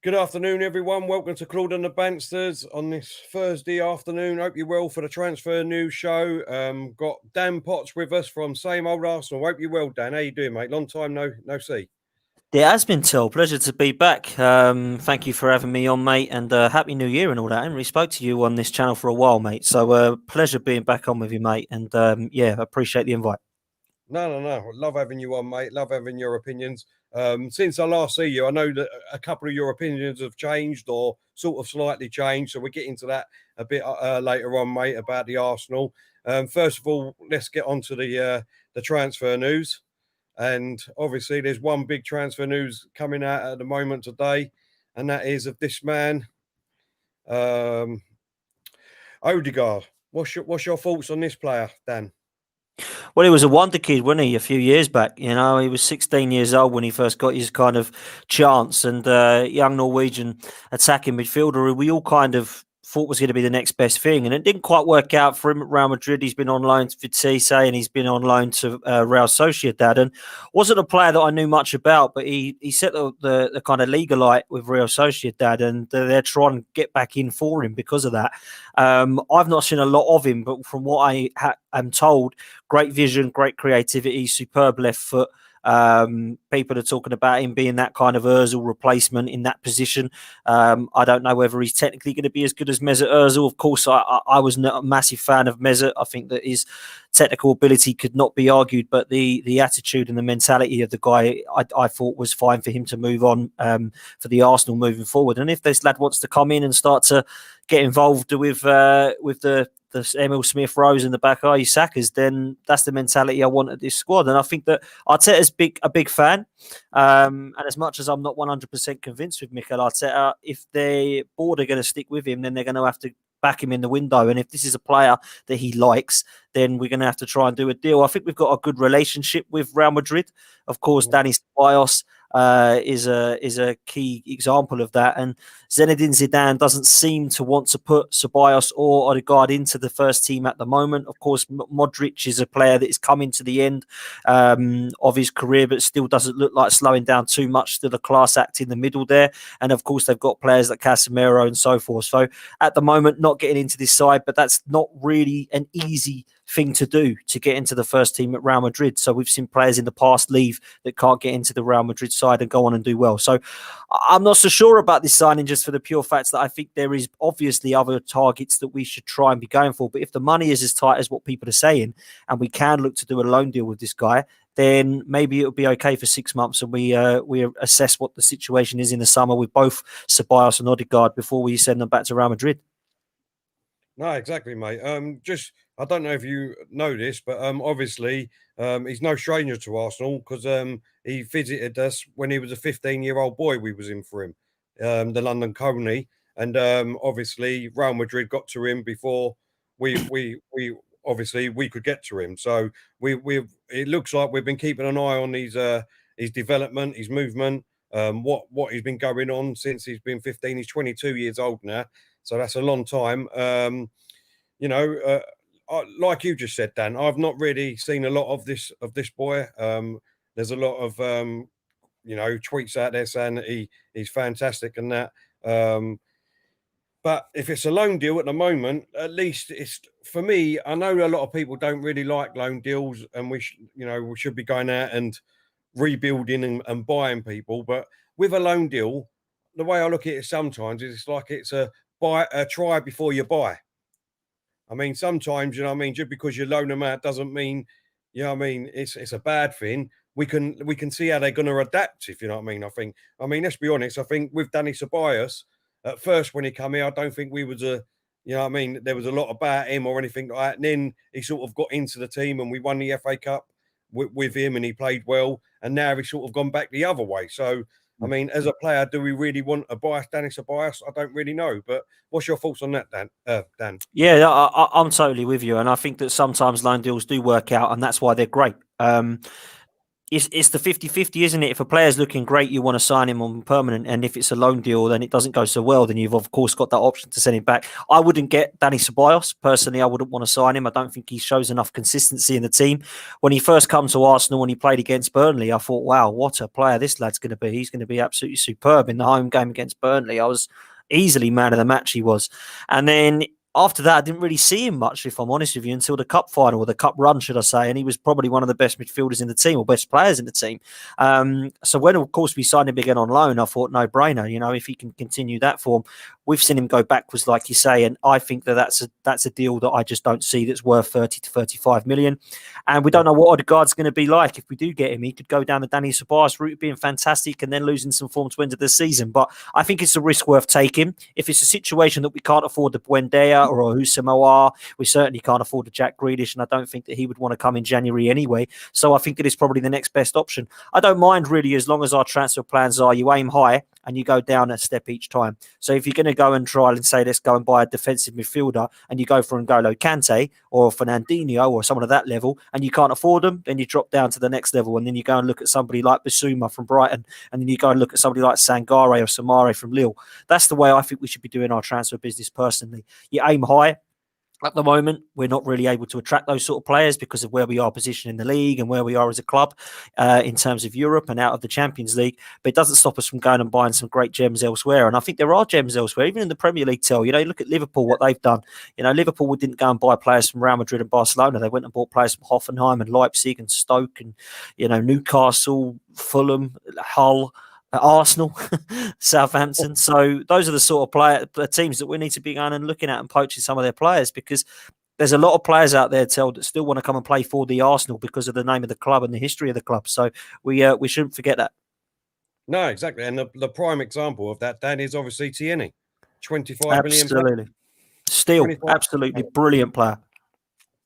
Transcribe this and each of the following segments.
Good afternoon, everyone. Welcome to Claude and the Banstas on this Thursday afternoon. Hope you're well for the transfer news show. Got Dan Potts with us from Same Old Arsenal. Hope you're well, Dan. How you doing, mate? Long time no see. It has been Till. Pleasure to be back. Thank you for having me on, mate, and Happy New Year and all that. I haven't really spoke to you on this channel for a while, mate. So pleasure being back on with you, mate, and appreciate the invite. No. Love having you on, mate. Love having your opinions. Since I last see you, I know that a couple of your opinions have changed or sort of slightly changed. So we'll get into that a bit later on, mate, about the Arsenal. First of all, let's get on to the transfer news. And obviously, there's one big transfer news coming out at the moment today, and that is of this man, Odegaard. What's your thoughts on this player, Dan? Well, he was a wonder kid, wasn't he, a few years back? You know, he was 16 years old when he first got his kind of chance, and young Norwegian attacking midfielder who we all kind of thought was going to be the next best thing, and it didn't quite work out for him at Real Madrid. He's been on loan to Vitesse and he's been on loan to Real Sociedad, and wasn't a player that I knew much about, but he set the kind of league alight with Real Sociedad, and they're trying to get back in for him because of that. I've not seen a lot of him, but from what I am told, great vision, great creativity, superb left foot. People are talking about him being that kind of Ozil replacement in that position. I don't know whether he's technically going to be as good as Mesut Ozil. Of course, I was not a massive fan of Mesut. I think that his technical ability could not be argued, but the attitude and the mentality of the guy, I thought was fine for him to move on for the Arsenal moving forward. And if this lad wants to come in and start to get involved with the Emil Smith Rose in the back eye Sakas, then that's the mentality I want at this squad. And I think that Arteta's a big fan. And as much as I'm not 100% convinced with Mikel Arteta, if the board are going to stick with him, then they're going to have to back him in the window. And if this is a player that he likes, then we're going to have to try and do a deal. I think we've got a good relationship with Real Madrid. Of course, Dani Ceballos is a key example of that, and Zinedine Zidane doesn't seem to want to put Ceballos or Odegaard into the first team at the moment. Of course, Modric is a player that is coming to the end of his career, but still doesn't look like slowing down too much. Still a class act in the middle there, and of course they've got players like Casemiro and so forth. So at the moment, not getting into this side, but that's not really an easy thing to do to get into the first team at Real Madrid. So we've seen players in the past leave that can't get into the Real Madrid side and go on and do well. So I'm not so sure about this signing, just for the pure facts that I think there is obviously other targets that we should try and be going for. But if the money is as tight as what people are saying, and we can look to do a loan deal with this guy, then maybe it'll be okay for 6 months, and we assess what the situation is in the summer with both Ceballos and Odegaard before we send them back to Real Madrid. No, exactly, mate. I don't know if you know this, but obviously he's no stranger to Arsenal because he visited us when he was a 15-year-old boy. We was in for him, the London Coney, and obviously Real Madrid got to him before we obviously we could get to him. So we it looks like we've been keeping an eye on his development, his movement, what he's been going on since he's been 15. He's 22 years old now. So that's a long time. Like you just said, Dan, I've not really seen a lot of this boy. There's a lot of tweets out there saying that he's fantastic and that. But if it's a loan deal at the moment, at least it's for me. I know a lot of people don't really like loan deals, and we should be going out and rebuilding and buying people. But with a loan deal, the way I look at it sometimes is it's like it's a try before you buy. I mean, sometimes, just because you loan them out doesn't mean, it's a bad thing. We can see how they're going to adapt, if you know what I mean. Let's be honest. I think with Dani Ceballos, at first when he came here, I don't think we was there was a lot about him or anything like that. And then he sort of got into the team and we won the FA Cup with him and he played well. And now he's sort of gone back the other way. So, I mean, as a player, do we really want a bias, Dani Ceballos? I don't really know. But what's your thoughts on that, Dan? Yeah, I'm totally with you. And I think that sometimes loan deals do work out, and that's why they're great. it's the 50-50, isn't it? If a player's looking great, you want to sign him on permanent. And if it's a loan deal, then it doesn't go so well. Then you've, of course, got that option to send him back. I wouldn't get Danny Ceballos. Personally, I wouldn't want to sign him. I don't think he shows enough consistency in the team. When he first come to Arsenal, when he played against Burnley, I thought, wow, what a player this lad's going to be. He's going to be absolutely superb in the home game against Burnley. I was easily man of the match, he was. And then after that, I didn't really see him much, if I'm honest with you, until the cup final, or the cup run, should I say. And he was probably one of the best midfielders in the team, or best players in the team. So when, of course, we signed him again on loan, I thought, no brainer. You know, if he can continue that form, we've seen him go backwards, like you say. And I think that's a deal that I just don't see that's worth 30 to 35 million. And we don't know what Odegaard's going to be like if we do get him. He could go down the Danny Ceballos route, being fantastic, and then losing some form to end of the season. But I think it's a risk worth taking. If it's a situation that we can't afford the Buendia or aouar, we certainly can't afford the Jack Grealish, and I don't think that he would want to come in January anyway. So I think it is probably the next best option. I don't mind really, as long as our transfer plans are you aim high and you go down a step each time. So if you're going to go and try and say, let's go and buy a defensive midfielder, and you go for N'Golo Kante or Fernandinho or someone at that level, and you can't afford them, then you drop down to the next level, and then you go and look at somebody like Bissouma from Brighton, and then you go and look at somebody like Sangare or Samare from Lille. That's the way I think we should be doing our transfer business personally. You aim high. At the moment, we're not really able to attract those sort of players because of where we are positioned in the league and where we are as a club in terms of Europe and out of the Champions League. But it doesn't stop us from going and buying some great gems elsewhere. And I think there are gems elsewhere, even in the Premier League. You know, look at Liverpool, what they've done. You know, Liverpool didn't go and buy players from Real Madrid and Barcelona. They went and bought players from Hoffenheim and Leipzig and Stoke and, you know, Newcastle, Fulham, Hull, Arsenal, Southampton. So those are the sort of teams that we need to be going and looking at and poaching some of their players, because there's a lot of players out there, that still want to come and play for the Arsenal because of the name of the club and the history of the club. So we shouldn't forget that. No, exactly. And the prime example of that, Dan, is obviously Tierney. 25 million. Absolutely. Still, absolutely brilliant player.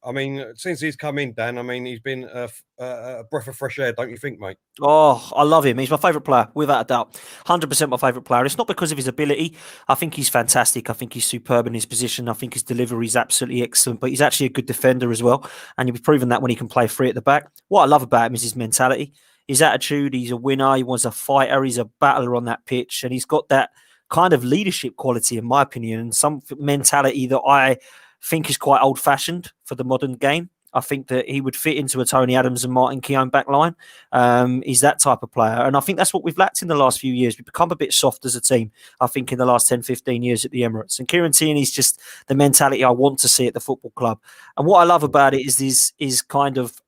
I mean, since he's come in, Dan, I mean, he's been a breath of fresh air, don't you think, mate? Oh, I love him. He's my favourite player, without a doubt. 100% my favourite player. It's not because of his ability. I think he's fantastic. I think he's superb in his position. I think his delivery is absolutely excellent. But he's actually a good defender as well. And he's proven that when he can play free at the back. What I love about him is his mentality, his attitude. He's a winner. He wants a fighter. He's a battler on that pitch. And he's got that kind of leadership quality, in my opinion, and some mentality that I think is quite old-fashioned for the modern game. I think that he would fit into a Tony Adams and Martin Keown back line. He's that type of player. And I think that's what we've lacked in the last few years. We've become a bit soft as a team, I think, in the last 10, 15 years at the Emirates. And Kieran Tierney is just the mentality I want to see at the football club. And what I love about it is this kind of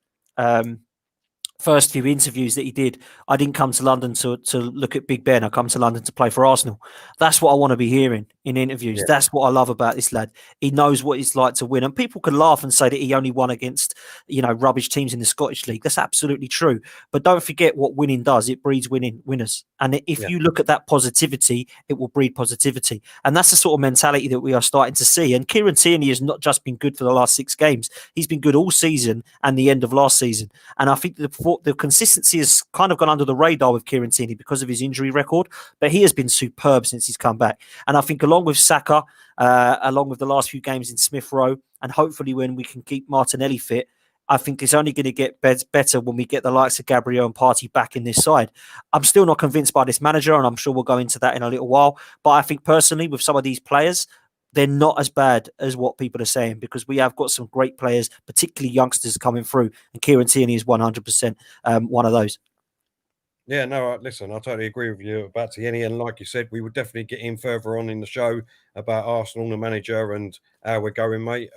first few interviews that he did. I didn't come to London to look at Big Ben. I come to London to play for Arsenal. That's what I want to be hearing in interviews. Yeah. That's what I love about this lad. He knows what it's like to win. And people can laugh and say that he only won against, you know, rubbish teams in the Scottish League. That's absolutely true. But don't forget what winning does. It breeds winners. And if you look at that positivity, it will breed positivity. And that's the sort of mentality that we are starting to see. And Kieran Tierney has not just been good for the last 6 games. He's been good all season and the end of last season. And I think the consistency has kind of gone under the radar with Kieran Tierney because of his injury record, but he has been superb since he's come back. And I think along with Saka, along with the last few games in Smith Rowe, and hopefully when we can keep Martinelli fit, I think it's only going to get better when we get the likes of Gabriel and Partey back in this side. I'm still not convinced by this manager, and I'm sure we'll go into that in a little while. But I think personally, with some of these players, they're not as bad as what people are saying, because we have got some great players, particularly youngsters coming through. And Kieran Tierney is 100% one of those. Yeah, no, listen, I totally agree with you about Tierney. And like you said, we would definitely get in further on in the show about Arsenal, the manager, and how we're going, mate.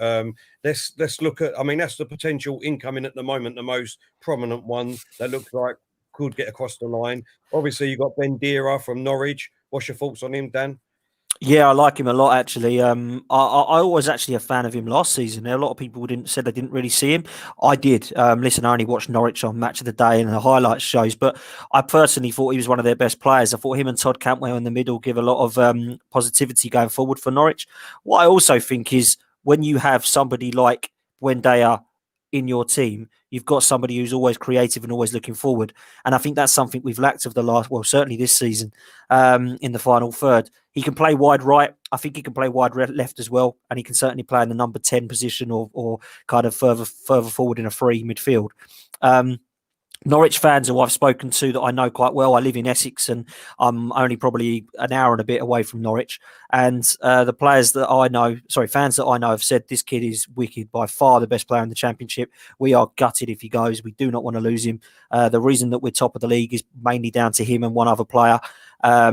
Let's look at, I mean, that's the potential incoming at the moment, the most prominent one that looks like could get across the line. Obviously, you've got Buendia from Norwich. What's your thoughts on him, Dan? Yeah, I like him a lot, actually. I was actually a fan of him last season. A lot of people said they didn't really see him. I did. Listen, I only watched Norwich on Match of the Day and the highlights shows, but I personally thought he was one of their best players. I thought him and Todd Cantwell in the middle give a lot of positivity going forward for Norwich. What I also think is when you have somebody like Buendia in your team, you've got somebody who's always creative and always looking forward. And I think that's something we've lacked of the last, well, certainly this season in the final third. He can play wide right. I think he can play wide left as well. And he can certainly play in the number 10 position or kind of further forward in a free midfield. Norwich fans who I've spoken to that I know quite well. I live in Essex and I'm only probably an hour and a bit away from Norwich. And the players that I know, fans that I know have said this kid is wicked, by far the best player in the Championship. We are gutted if he goes. We do not want to lose him. The reason that we're top of the league is mainly down to him and one other player. I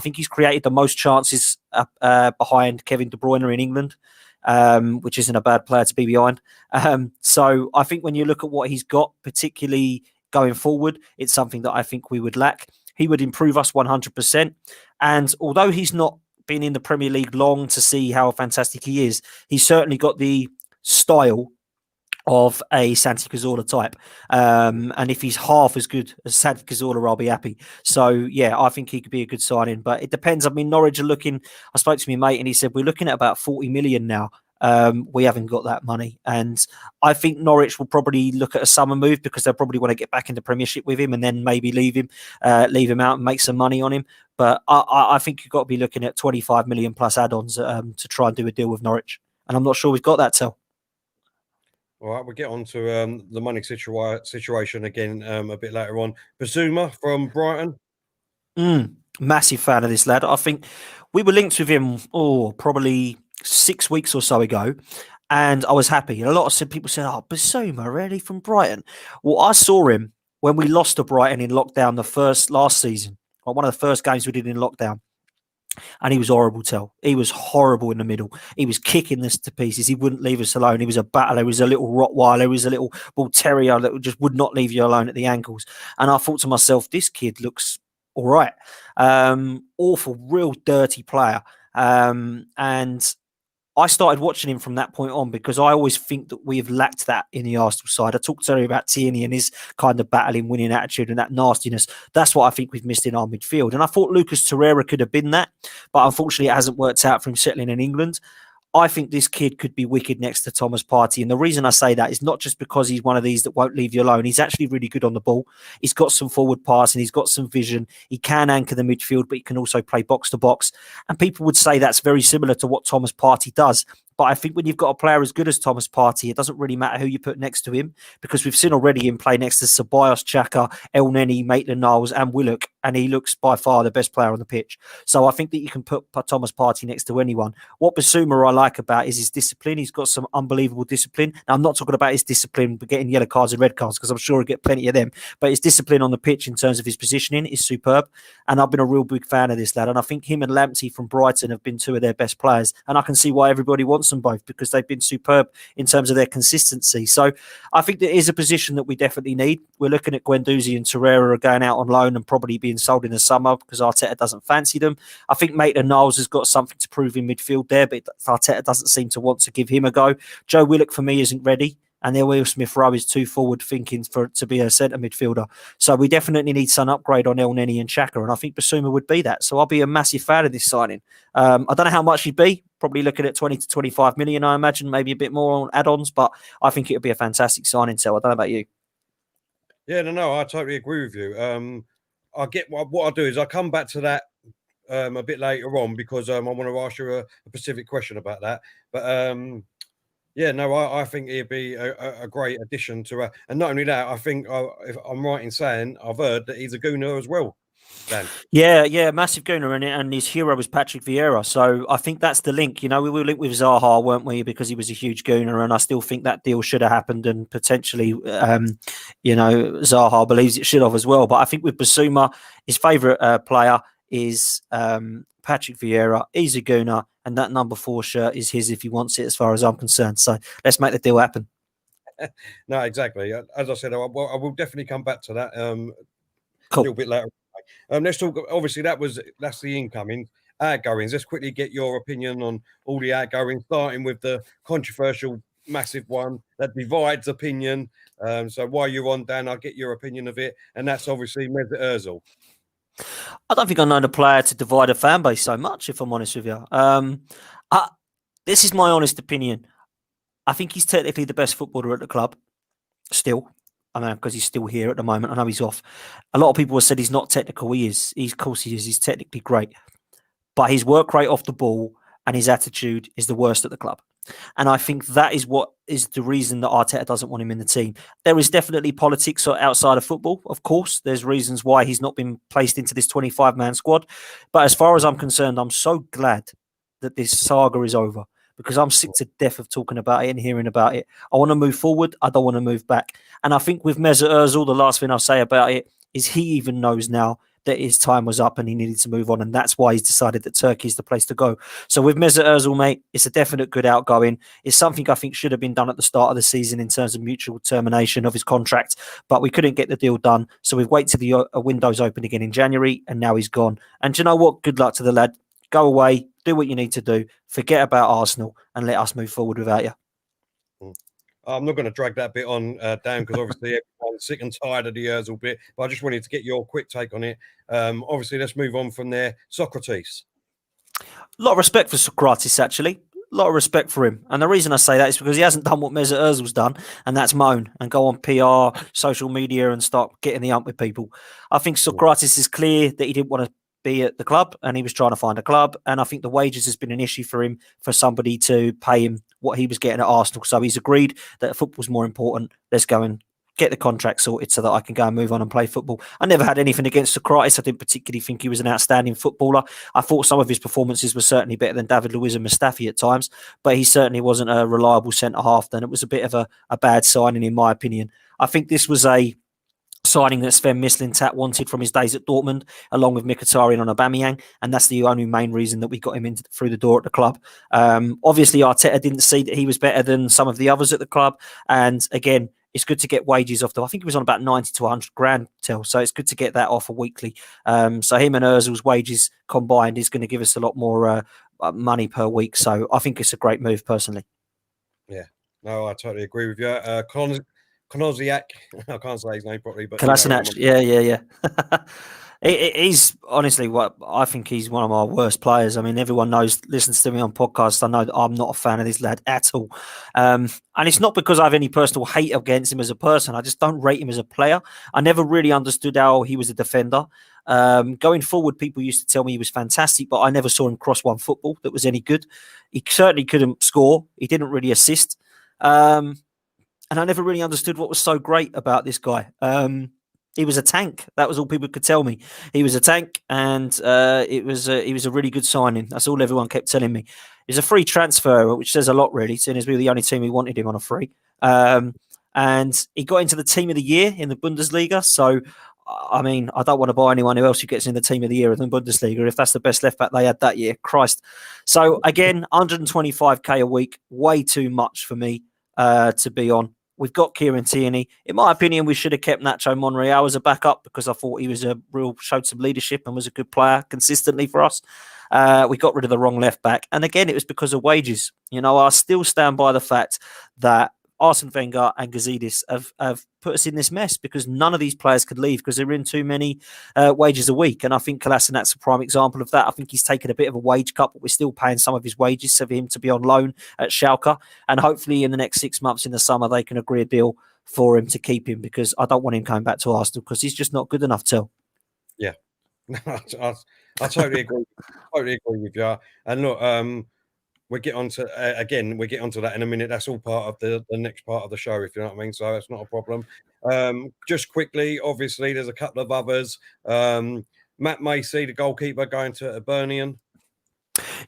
think he's created the most chances behind Kevin De Bruyne in England. Which isn't a bad player to be behind. So I think when you look at what he's got, particularly going forward, it's something that I think we would lack. He would improve us 100%. And although he's not been in the Premier League long to see how fantastic he is, he's certainly got the style of a Santi Cazorla type. And if he's half as good as Santi Cazorla, I'll be happy. So, yeah, I think he could be a good signing. But it depends. I mean, Norwich are looking... I spoke to my mate and he said, we're looking at about 40 million now. We haven't got that money. And I think Norwich will probably look at a summer move because they'll probably want to get back into Premiership with him and then maybe leave him out and make some money on him. But I think you've got to be looking at 25 million plus add-ons to try and do a deal with Norwich. And I'm not sure we've got that till. All right, we'll get on to the money situation again a bit later on. Bissouma from Brighton. Massive fan of this lad. I think we were linked with him, probably 6 weeks or so ago, and I was happy. And a lot of people said, Bissouma, really, from Brighton? Well, I saw him when we lost to Brighton in lockdown last season, or one of the first games we did in lockdown. And he was horrible, Tell. He was horrible in the middle. He was kicking us to pieces. He wouldn't leave us alone. He was a battler. He was a little Rottweiler. He was a little bull terrier that just would not leave you alone at the ankles. And I thought to myself, this kid looks all right. Awful, real dirty player. And I started watching him from that point on because I always think that we have lacked that in the Arsenal side. I talked to him about Tierney and his kind of battling, winning attitude and that nastiness. That's what I think we've missed in our midfield. And I thought Lucas Torreira could have been that, but unfortunately it hasn't worked out for him settling in England. I think this kid could be wicked next to Thomas Partey. And the reason I say that is not just because he's one of these that won't leave you alone. He's actually really good on the ball. He's got some forward passing. He's got some vision. He can anchor the midfield, but he can also play box to box. And people would say that's very similar to what Thomas Partey does. But I think when you've got a player as good as Thomas Partey, it doesn't really matter who you put next to him, because we've seen already him play next to Ceballos, Saka, Elneny, Maitland-Niles and Willock, and he looks by far the best player on the pitch. So I think that you can put Thomas Partey next to anyone. What Bissouma I like about is his discipline. He's got some unbelievable discipline. Now, I'm not talking about his discipline for getting yellow cards and red cards, because I'm sure he'll get plenty of them, but his discipline on the pitch in terms of his positioning is superb. And I've been a real big fan of this lad. And I think him and Lamptey from Brighton have been two of their best players. And I can see why everybody wants them both, because they've been superb in terms of their consistency. So I think there is a position that we definitely need. We're looking at Guendouzi and Torreira are going out on loan and probably being sold in the summer because Arteta doesn't fancy them. I think Maitland-Niles has got something to prove in midfield there, but Arteta doesn't seem to want to give him a go. Joe Willock for me isn't ready. And then Will Smith-Rowe is too forward thinking to be a centre midfielder. So we definitely need some upgrade on Elneny and Xhaka. And I think Bissouma would be that. So I'll be a massive fan of this signing. I don't know how much he'd be. Probably looking at 20 to 25 million, I imagine. Maybe a bit more on add-ons. But I think it would be a fantastic signing. So I don't know about you. Yeah, no, I totally agree with you. I get what I'll do is I'll come back to that a bit later on, because I want to ask you a specific question about that. But yeah, no, I think he'd be a great addition to and not only that, I think if I'm right in saying I've heard that he's a Gooner as well, Dan. Yeah, massive Gooner, and his hero was Patrick Vieira. So I think that's the link. You know, we were linked with Zaha, weren't we? Because he was a huge Gooner, and I still think that deal should have happened, and potentially, Zaha believes it should have as well. But I think with Bissouma, his favourite player is Patrick Vieira. He's a Gooner, and that number 4 shirt is his if he wants it, as far as I'm concerned. So let's make the deal happen. No, exactly. As I said, I will definitely come back to that a little bit later. Let's talk. Obviously, that's the incoming. Outgoings. Let's quickly get your opinion on all the outgoings, starting with the controversial, massive one that divides opinion. So while you're on, Dan, I'll get your opinion of it, and that's obviously Mesut Ozil. I don't think I know the player to divide a fan base so much, if I'm honest with you. This is my honest opinion. I think he's technically the best footballer at the club still. I mean, because he's still here at the moment. I know he's off. A lot of people have said he's not technical. He is. Of course he is. He's technically great. But his work rate off the ball and his attitude is the worst at the club. And I think that is what is the reason that Arteta doesn't want him in the team. There is definitely politics outside of football, of course. There's reasons why he's not been placed into this 25-man squad. But as far as I'm concerned, I'm so glad that this saga is over, because I'm sick to death of talking about it and hearing about it. I want to move forward. I don't want to move back. And I think with Mesut Ozil, the last thing I'll say about it is he even knows now that his time was up and he needed to move on. And that's why he's decided that Turkey is the place to go. So with Mesut Ozil, mate, it's a definite good outgoing. It's something I think should have been done at the start of the season in terms of mutual termination of his contract, but we couldn't get the deal done. So we've waited till the windows open again in January, and now he's gone. And do you know what? Good luck to the lad. Go away, do what you need to do, forget about Arsenal, and let us move forward without you. I'm not going to drag that bit on down, because obviously everyone's sick and tired of the Ozil bit, but I just wanted to get your quick take on it. Obviously, let's move on from there. Socrates. A lot of respect for Socrates, actually. A lot of respect for him. And the reason I say that is because he hasn't done what Mesut Ozil's done, and that's moan and go on PR, social media, and start getting the ump with people. I think Socrates is clear that he didn't want to be at the club, and he was trying to find a club. And I think the wages has been an issue for him, for somebody to pay him what he was getting at Arsenal. So he's agreed that football's more important. Let's go and get the contract sorted so that I can go and move on and play football. I never had anything against Socrates. I didn't particularly think he was an outstanding footballer. I thought some of his performances were certainly better than David Luiz and Mustafi at times, but he certainly wasn't a reliable centre-half then. It was a bit of a bad signing, in my opinion. I think this was a signing that Sven Mislintat wanted from his days at Dortmund, along with Mkhitaryan and Aubameyang, and that's the only main reason that we got him through the door at the club. Obviously, Arteta didn't see that he was better than some of the others at the club, and again, it's good to get wages off. I think he was on about 90 to 100 grand till, so it's good to get that off a weekly. So him and Ozil's wages combined is going to give us a lot more money per week. So I think it's a great move, personally. Yeah, no, I totally agree with you. Konoziak, I can't say his name properly, but Kolasinac, yeah. He's honestly what I think he's one of my worst players. I mean, everyone listens to me on podcasts. I know that I'm not a fan of this lad at all. And it's not because I have any personal hate against him as a person. I just don't rate him as a player. I never really understood how he was a defender. Going forward, people used to tell me he was fantastic, but I never saw him cross one football that was any good. He certainly couldn't score. He didn't really assist. And I never really understood what was so great about this guy. He was a tank. That was all people could tell me. He was a tank, and he was a really good signing. That's all everyone kept telling me. He's a free transfer, which says a lot, really, seeing as we were the only team who wanted him on a free. And he got into the team of the year in the Bundesliga. So, I mean, I don't want to buy anyone who gets in the team of the year in the Bundesliga if that's the best left back they had that year. Christ. So, again, 125k a week, way too much for me to be on. We've got Kieran Tierney. In my opinion, we should have kept Nacho Monreal as a backup, because I thought he was showed some leadership and was a good player consistently for us. We got rid of the wrong left back. And again, it was because of wages. You know, I still stand by the fact that Arsene Wenger and Gazidis have put us in this mess, because none of these players could leave because they're in too many wages a week. And I think Kolasinac's a prime example of that. I think he's taken a bit of a wage cut, but we're still paying some of his wages for him to be on loan at Schalke. And hopefully in the next 6 months in the summer, they can agree a deal for him to keep him, because I don't want him coming back to Arsenal because he's just not good enough, Till. Yeah, I totally agree. Totally agree with you. And look, we'll get onto that in a minute. That's all part of the next part of the show, if you know what I mean. So that's not a problem. Just quickly, obviously, there's a couple of others. Matt Macy, the goalkeeper, going to Hibernian.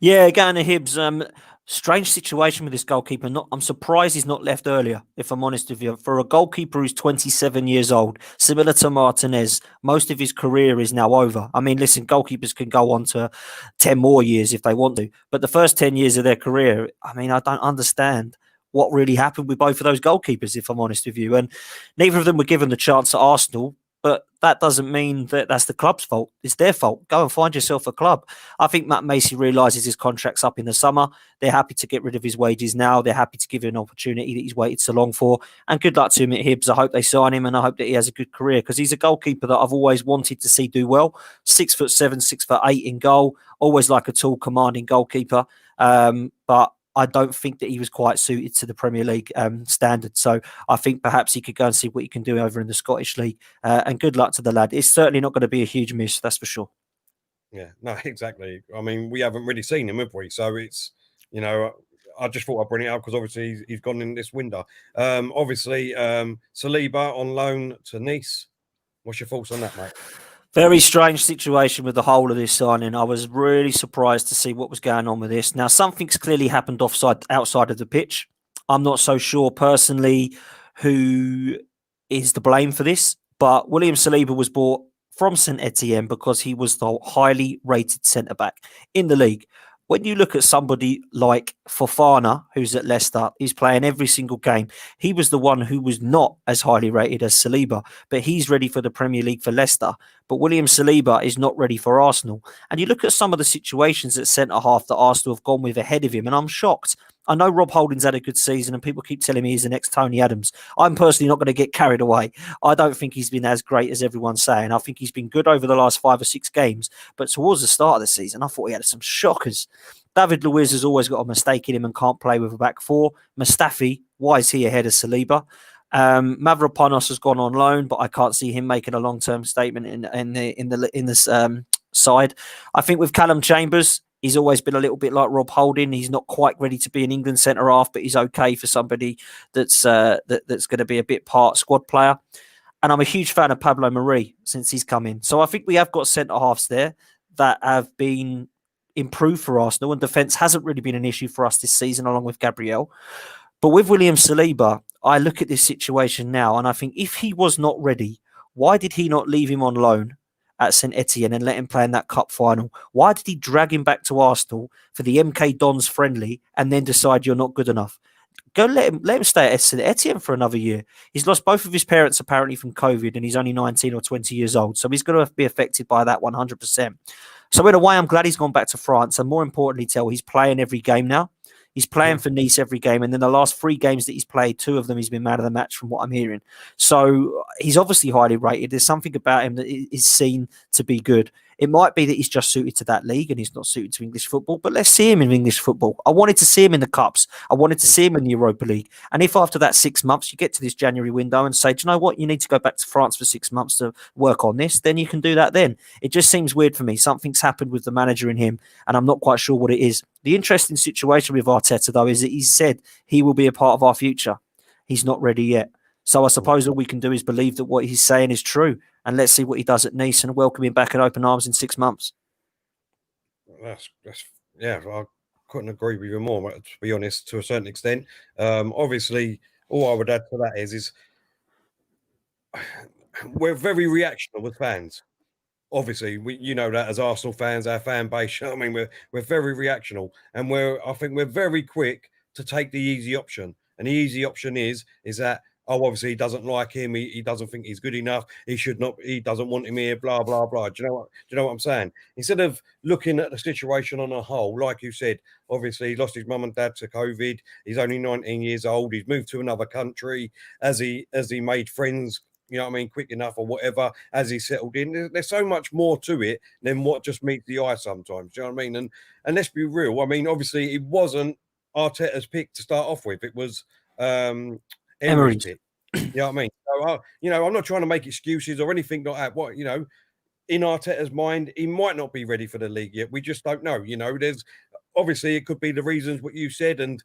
Yeah, going to Hibs. Strange situation with this goalkeeper. I'm surprised he's not left earlier, if I'm honest with you. For a goalkeeper who's 27 years old, similar to Martinez, most of his career is now over. I mean, listen, goalkeepers can go on to 10 more years if they want to. But the first 10 years of their career, I mean, I don't understand what really happened with both of those goalkeepers, if I'm honest with you. And neither of them were given the chance at Arsenal. But that doesn't mean that that's the club's fault. It's their fault. Go and find yourself a club. I think Matt Macy realises his contract's up in the summer. They're happy to get rid of his wages now. They're happy to give him an opportunity that he's waited so long for. And good luck to him at Hibs. I hope they sign him, and I hope that he has a good career, because he's a goalkeeper that I've always wanted to see do well. 6'7", 6'8" in goal. Always like a tall, commanding goalkeeper. But I don't think that he was quite suited to the Premier League standard. So I think perhaps he could go and see what he can do over in the Scottish League. And good luck to the lad. It's certainly not going to be a huge miss, that's for sure. Yeah, no, exactly. I mean, we haven't really seen him, have we? So it's, I just thought I'd bring it up because obviously he's gone in this window. Obviously, Saliba on loan to Nice. What's your thoughts on that, mate? Very strange situation with the whole of this signing. I was really surprised to see what was going on with this. Now, something's clearly happened outside of the pitch. I'm not so sure personally who is to blame for this, but William Saliba was bought from St Etienne because he was the highly rated centre back in the league. When you look at somebody like Fofana, who's at Leicester, he's playing every single game. He was the one who was not as highly rated as Saliba, but he's ready for the Premier League for Leicester. But William Saliba is not ready for Arsenal. And you look at some of the situations at centre-half that Arsenal have gone with ahead of him, and I'm shocked. I know Rob Holding's had a good season and people keep telling me he's the next Tony Adams. I'm personally not going to get carried away. I don't think he's been as great as everyone's saying. I think he's been good over the last 5 or 6 games. But towards the start of the season, I thought he had some shockers. David Luiz has always got a mistake in him and can't play with a back four. Mustafi, why is he ahead of Saliba? Mavropanos has gone on loan, but I can't see him making a long-term statement in this side. I think with Callum Chambers, he's always been a little bit like Rob Holding. He's not quite ready to be an England centre half, but he's okay for somebody that's going to be a bit part squad player. And I'm a huge fan of Pablo Mari since he's come in. So I think we have got centre halves there that have been improved for Arsenal, and defence hasn't really been an issue for us this season, along with Gabriel. But with William Saliba, I look at this situation now and I think if he was not ready, why did he not leave him on loan at St Etienne and let him play in that cup final? Why did he drag him back to Arsenal for the MK Dons friendly and then decide you're not good enough? Go let him stay at St Etienne for another year. He's lost both of his parents apparently from COVID and he's only 19 or 20 years old. So he's going to be affected by that 100%. So in a way, I'm glad he's gone back to France. And more importantly, he's playing every game now. He's playing for Nice every game. And then the last 3 games that he's played, 2 of them he's been man of the match from what I'm hearing. So he's obviously highly rated. There's something about him that is seen to be good. It might be that he's just suited to that league and he's not suited to English football, but let's see him in English football. I wanted to see him in the Cups. I wanted to see him in the Europa League. And if after that 6 months you get to this January window and say, do you know what, you need to go back to France for 6 months to work on this, then you can do that then. It just seems weird for me. Something's happened with the manager in him and I'm not quite sure what it is. The interesting situation with Arteta, though, is that he's said he will be a part of our future. He's not ready yet. So I suppose all we can do is believe that what he's saying is true. And let's see what he does at Nice and welcome him back in open arms in 6 months. That's I couldn't agree with you more, to be honest, to a certain extent. Obviously, all I would add to that is we're very reactional with fans. Obviously, you know that as Arsenal fans, our fan base. I mean, we're very reactional, and I think we're very quick to take the easy option. And the easy option is that obviously he doesn't like him. He doesn't think he's good enough. He should not. He doesn't want him here. Blah blah blah. Do you know what I'm saying? Instead of looking at the situation on a whole, like you said, obviously he lost his mum and dad to COVID. He's only 19 years old. He's moved to another country. As he made friends, you know what I mean, quick enough or whatever, as he settled in. There's so much more to it than what just meets the eye sometimes. Do you know what I mean? And let's be real. I mean, obviously, it wasn't Arteta's pick to start off with. It was Emery's pick. You know what I mean? So, I'm not trying to make excuses or anything like that. What, in Arteta's mind, he might not be ready for the league yet. We just don't know. There's obviously it could be the reasons what you said, and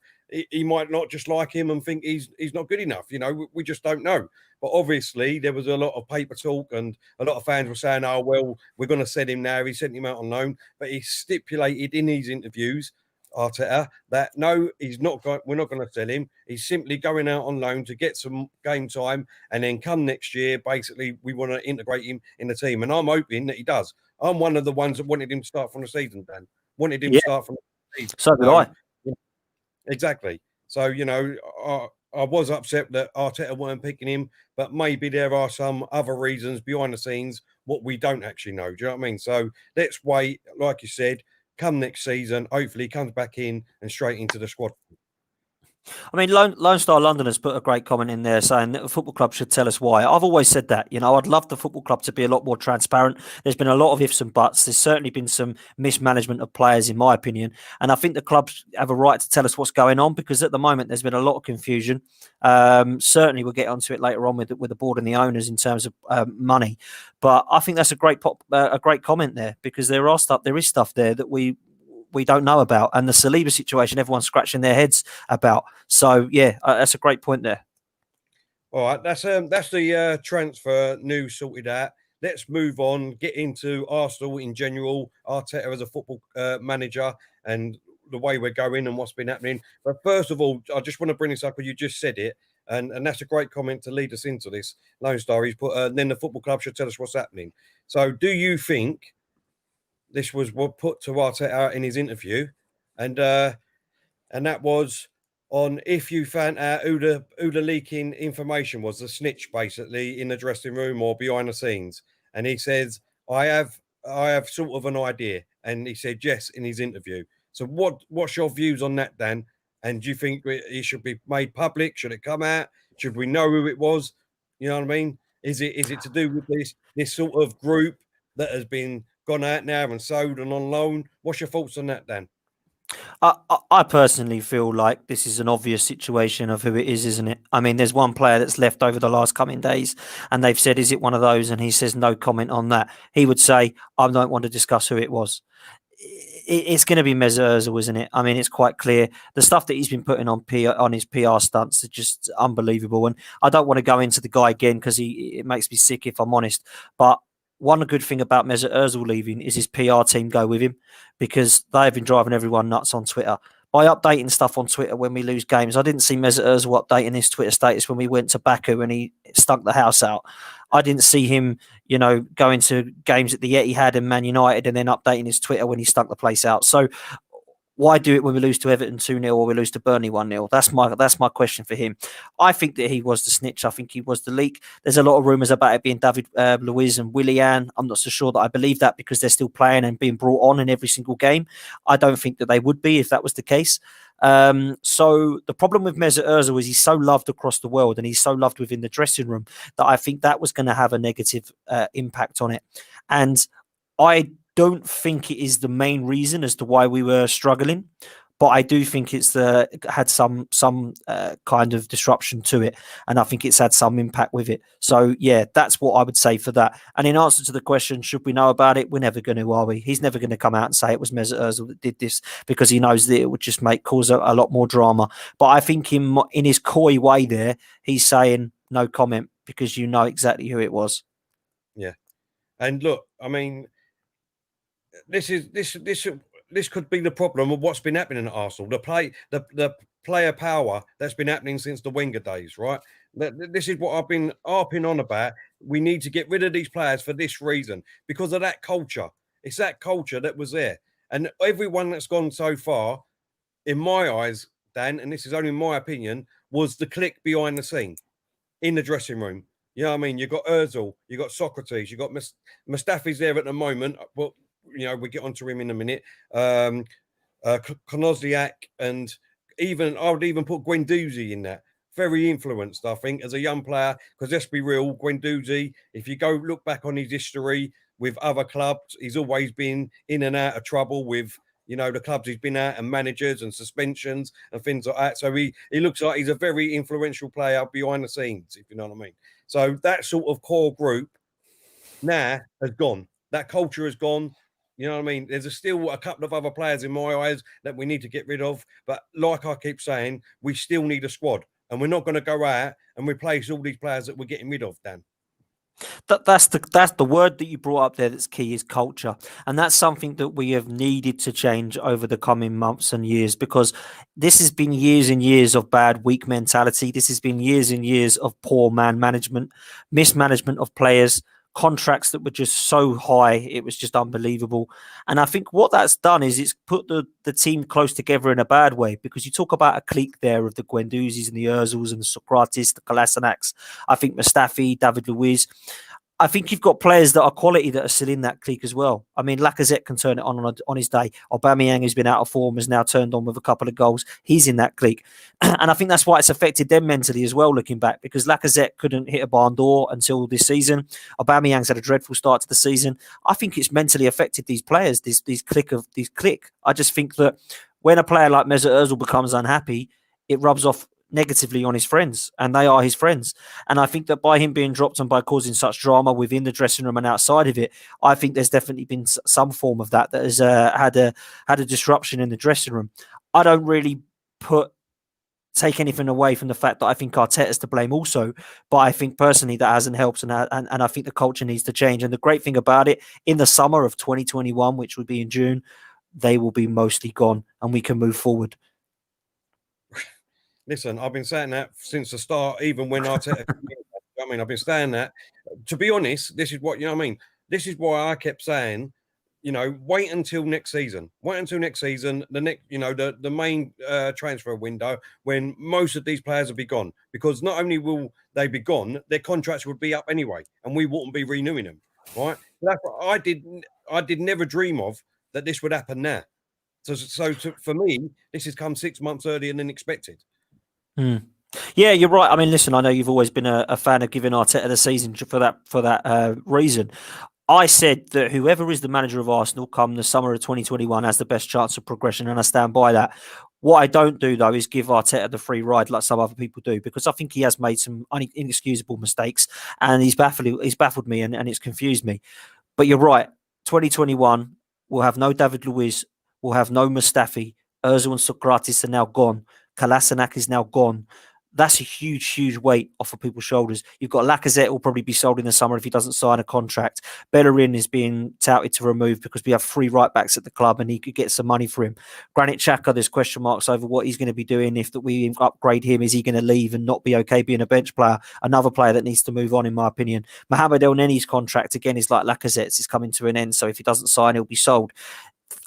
he might not just like him and think he's not good enough. We just don't know. But obviously there was a lot of paper talk, and a lot of fans were saying, "Oh well, we're going to send him now." He sent him out on loan, but he stipulated in these interviews, Arteta, that no, he's not going. We're not going to sell him. He's simply going out on loan to get some game time, and then come next year, basically, we want to integrate him in the team. And I'm hoping that he does. I'm one of the ones that wanted him to start from the season, Dan. Wanted him to start from the season. So did I. Exactly. So, I was upset that Arteta weren't picking him, but maybe there are some other reasons behind the scenes what we don't actually know. Do you know what I mean? So let's wait, like you said, come next season. Hopefully he comes back in and straight into the squad. I mean, Lone Star London has put a great comment in there saying that the football club should tell us why. I've always said that. I'd love the football club to be a lot more transparent. There's been a lot of ifs and buts. There's certainly been some mismanagement of players, in my opinion. And I think the clubs have a right to tell us what's going on, because at the moment there's been a lot of confusion. Certainly we'll get onto it later on with the board and the owners in terms of money. But I think that's a great comment there, because there is stuff there that we don't know about, and the Saliba situation everyone's scratching their heads about. So yeah, that's a great point there. All right, that's the transfer news sorted out. Let's move on, get into Arsenal in general, Arteta as a football manager, and the way we're going and what's been happening. But first of all, I just want to bring this up because you just said it, and that's a great comment to lead us into this. Lone Star, he's put, then the football club should tell us what's happening. So do you think this was what put to Arteta in his interview, and that was on if you found out who the leaking information was, the snitch basically in the dressing room or behind the scenes, and he says, I have sort of an idea, and he said yes in his interview. So what's your views on that, Dan? And do you think it should be made public? Should it come out? Should we know who it was? You know what I mean? Is it to do with this sort of group that has been gone out now and sold and on loan? What's your thoughts on that, Dan? I personally feel like this is an obvious situation of who it is, isn't it? I mean, there's one player that's left over the last coming days, and they've said, is it one of those? And he says, no comment on that. He would say, I don't want to discuss who it was. It's going to be Mesut Ozil, isn't it? I mean, it's quite clear. The stuff that he's been putting on his PR stunts are just unbelievable. And I don't want to go into the guy again because it makes me sick, if I'm honest. But one good thing about Mesut Ozil leaving is his PR team go with him, because they've been driving everyone nuts on Twitter. By updating stuff on Twitter when we lose games, I didn't see Mesut Ozil updating his Twitter status when we went to Baku and he stunk the house out. I didn't see him, going to games at the Etihad and Man United and then updating his Twitter when he stunk the place out. So why do it when we lose to Everton 2-0 or we lose to Burnley 1-0? That's my question for him. I think that he was the snitch. I think he was the leak. There's a lot of rumours about it being David Luiz and Willian. I'm not so sure that I believe that, because they're still playing and being brought on in every single game. I don't think that they would be if that was the case. So the problem with Mesut Ozil is he's so loved across the world and he's so loved within the dressing room that I think that was going to have a negative impact on it. And I don't think it is the main reason as to why we were struggling, but I do think it had some kind of disruption to it, and I think it's had some impact with it. So yeah, that's what I would say for that. And in answer to the question, should we know about it? We're never going to, are we? He's never going to come out and say it was Mesut Ozil that did this, because he knows that it would just cause a lot more drama. But I think in his coy way there, he's saying no comment because you know exactly who it was. Yeah, and look, I mean, this could be the problem of what's been happening at Arsenal. The player power that's been happening since the Wenger days, right? This is what I've been harping on about. We need to get rid of these players for this reason, because of that culture. It's that culture that was there. And everyone that's gone so far, in my eyes, Dan, and this is only my opinion, was the click behind the scene in the dressing room. You know what I mean? You've got Ozil, you've got Socrates, you've got Mustafi's there at the moment. Well, we get onto him in a minute. Konosliak, and I would even put Guendouzi in that. Very influenced, I think, as a young player, because let's be real, Guendouzi, if you go look back on his history with other clubs, he's always been in and out of trouble with, the clubs he's been at, and managers and suspensions and things like that. So he looks like he's a very influential player behind the scenes, if you know what I mean. So that sort of core group now has gone. That culture has gone. You know what I mean? There's still a couple of other players in my eyes that we need to get rid of. But like I keep saying, we still need a squad. And we're not going to go out and replace all these players that we're getting rid of, Dan. That's the word that you brought up there that's key, is culture. And that's something that we have needed to change over the coming months and years, because this has been years and years of bad, weak mentality. This has been years and years of poor man management, mismanagement of players, contracts that were just so high, it was just unbelievable. And I think what that's done is it's put the team close together in a bad way, because you talk about a clique there of the Guendouzis and the Ozils and the Socrates, the Kolasinaks, I think Mustafi, David Luiz. I think you've got players that are quality that are still in that clique as well. I mean, Lacazette can turn it on his day. Aubameyang, who's been out of form, has now turned on with a couple of goals. He's in that clique. And I think that's why it's affected them mentally as well, looking back, because Lacazette couldn't hit a barn door until this season. Aubameyang's had a dreadful start to the season. I think it's mentally affected these players, these clique. I just think that when a player like Mesut Ozil becomes unhappy, it rubs off negatively on his friends, and they are his friends. And I think that by him being dropped and by causing such drama within the dressing room and outside of it, I think there's definitely been some form of that has had a disruption in the dressing room. I don't really take anything away from the fact that I think Arteta's to blame also, but I think personally that hasn't helped, and I think the culture needs to change. And the great thing about it, in the summer of 2021, which would be in June, they will be mostly gone and we can move forward. Listen, I've been saying that since the start, even when Arteta. I mean, I've been saying that. To be honest, this is what, you know what I mean? This is why I kept saying, you know, wait until next season. Wait until next season, the next, you know, the main transfer window, when most of these players will be gone. Because not only will they be gone, their contracts would be up anyway, and we wouldn't be renewing them, right? That's what I did never dream of, that this would happen now. For me, this has come 6 months earlier than expected. Yeah, you're right. I mean, listen, I know you've always been a fan of giving Arteta the season for that reason. I said that whoever is the manager of Arsenal come the summer of 2021 has the best chance of progression, and I stand by that. What I don't do, though, is give Arteta the free ride like some other people do, because I think he has made some inexcusable mistakes, and he's baffled me and it's confused me. But you're right. 2021, we'll have no David Luiz, we'll have no Mustafi. Ozil and Socrates are now gone. Kolasinac is now gone. That's a huge weight off of people's shoulders. You've got Lacazette will probably be sold in the summer if he doesn't sign a contract. Bellerin is being touted to remove because we have 3 right backs at the club and he could get some money for him. Granit Xhaka, there's question marks over what he's going to be doing if we upgrade him. Is he going to leave and not be okay being a bench player? Another player that needs to move on, in my opinion. Mohamed El Neni's contract, again, is like Lacazette's. It's coming to an end. So if he doesn't sign, he'll be sold.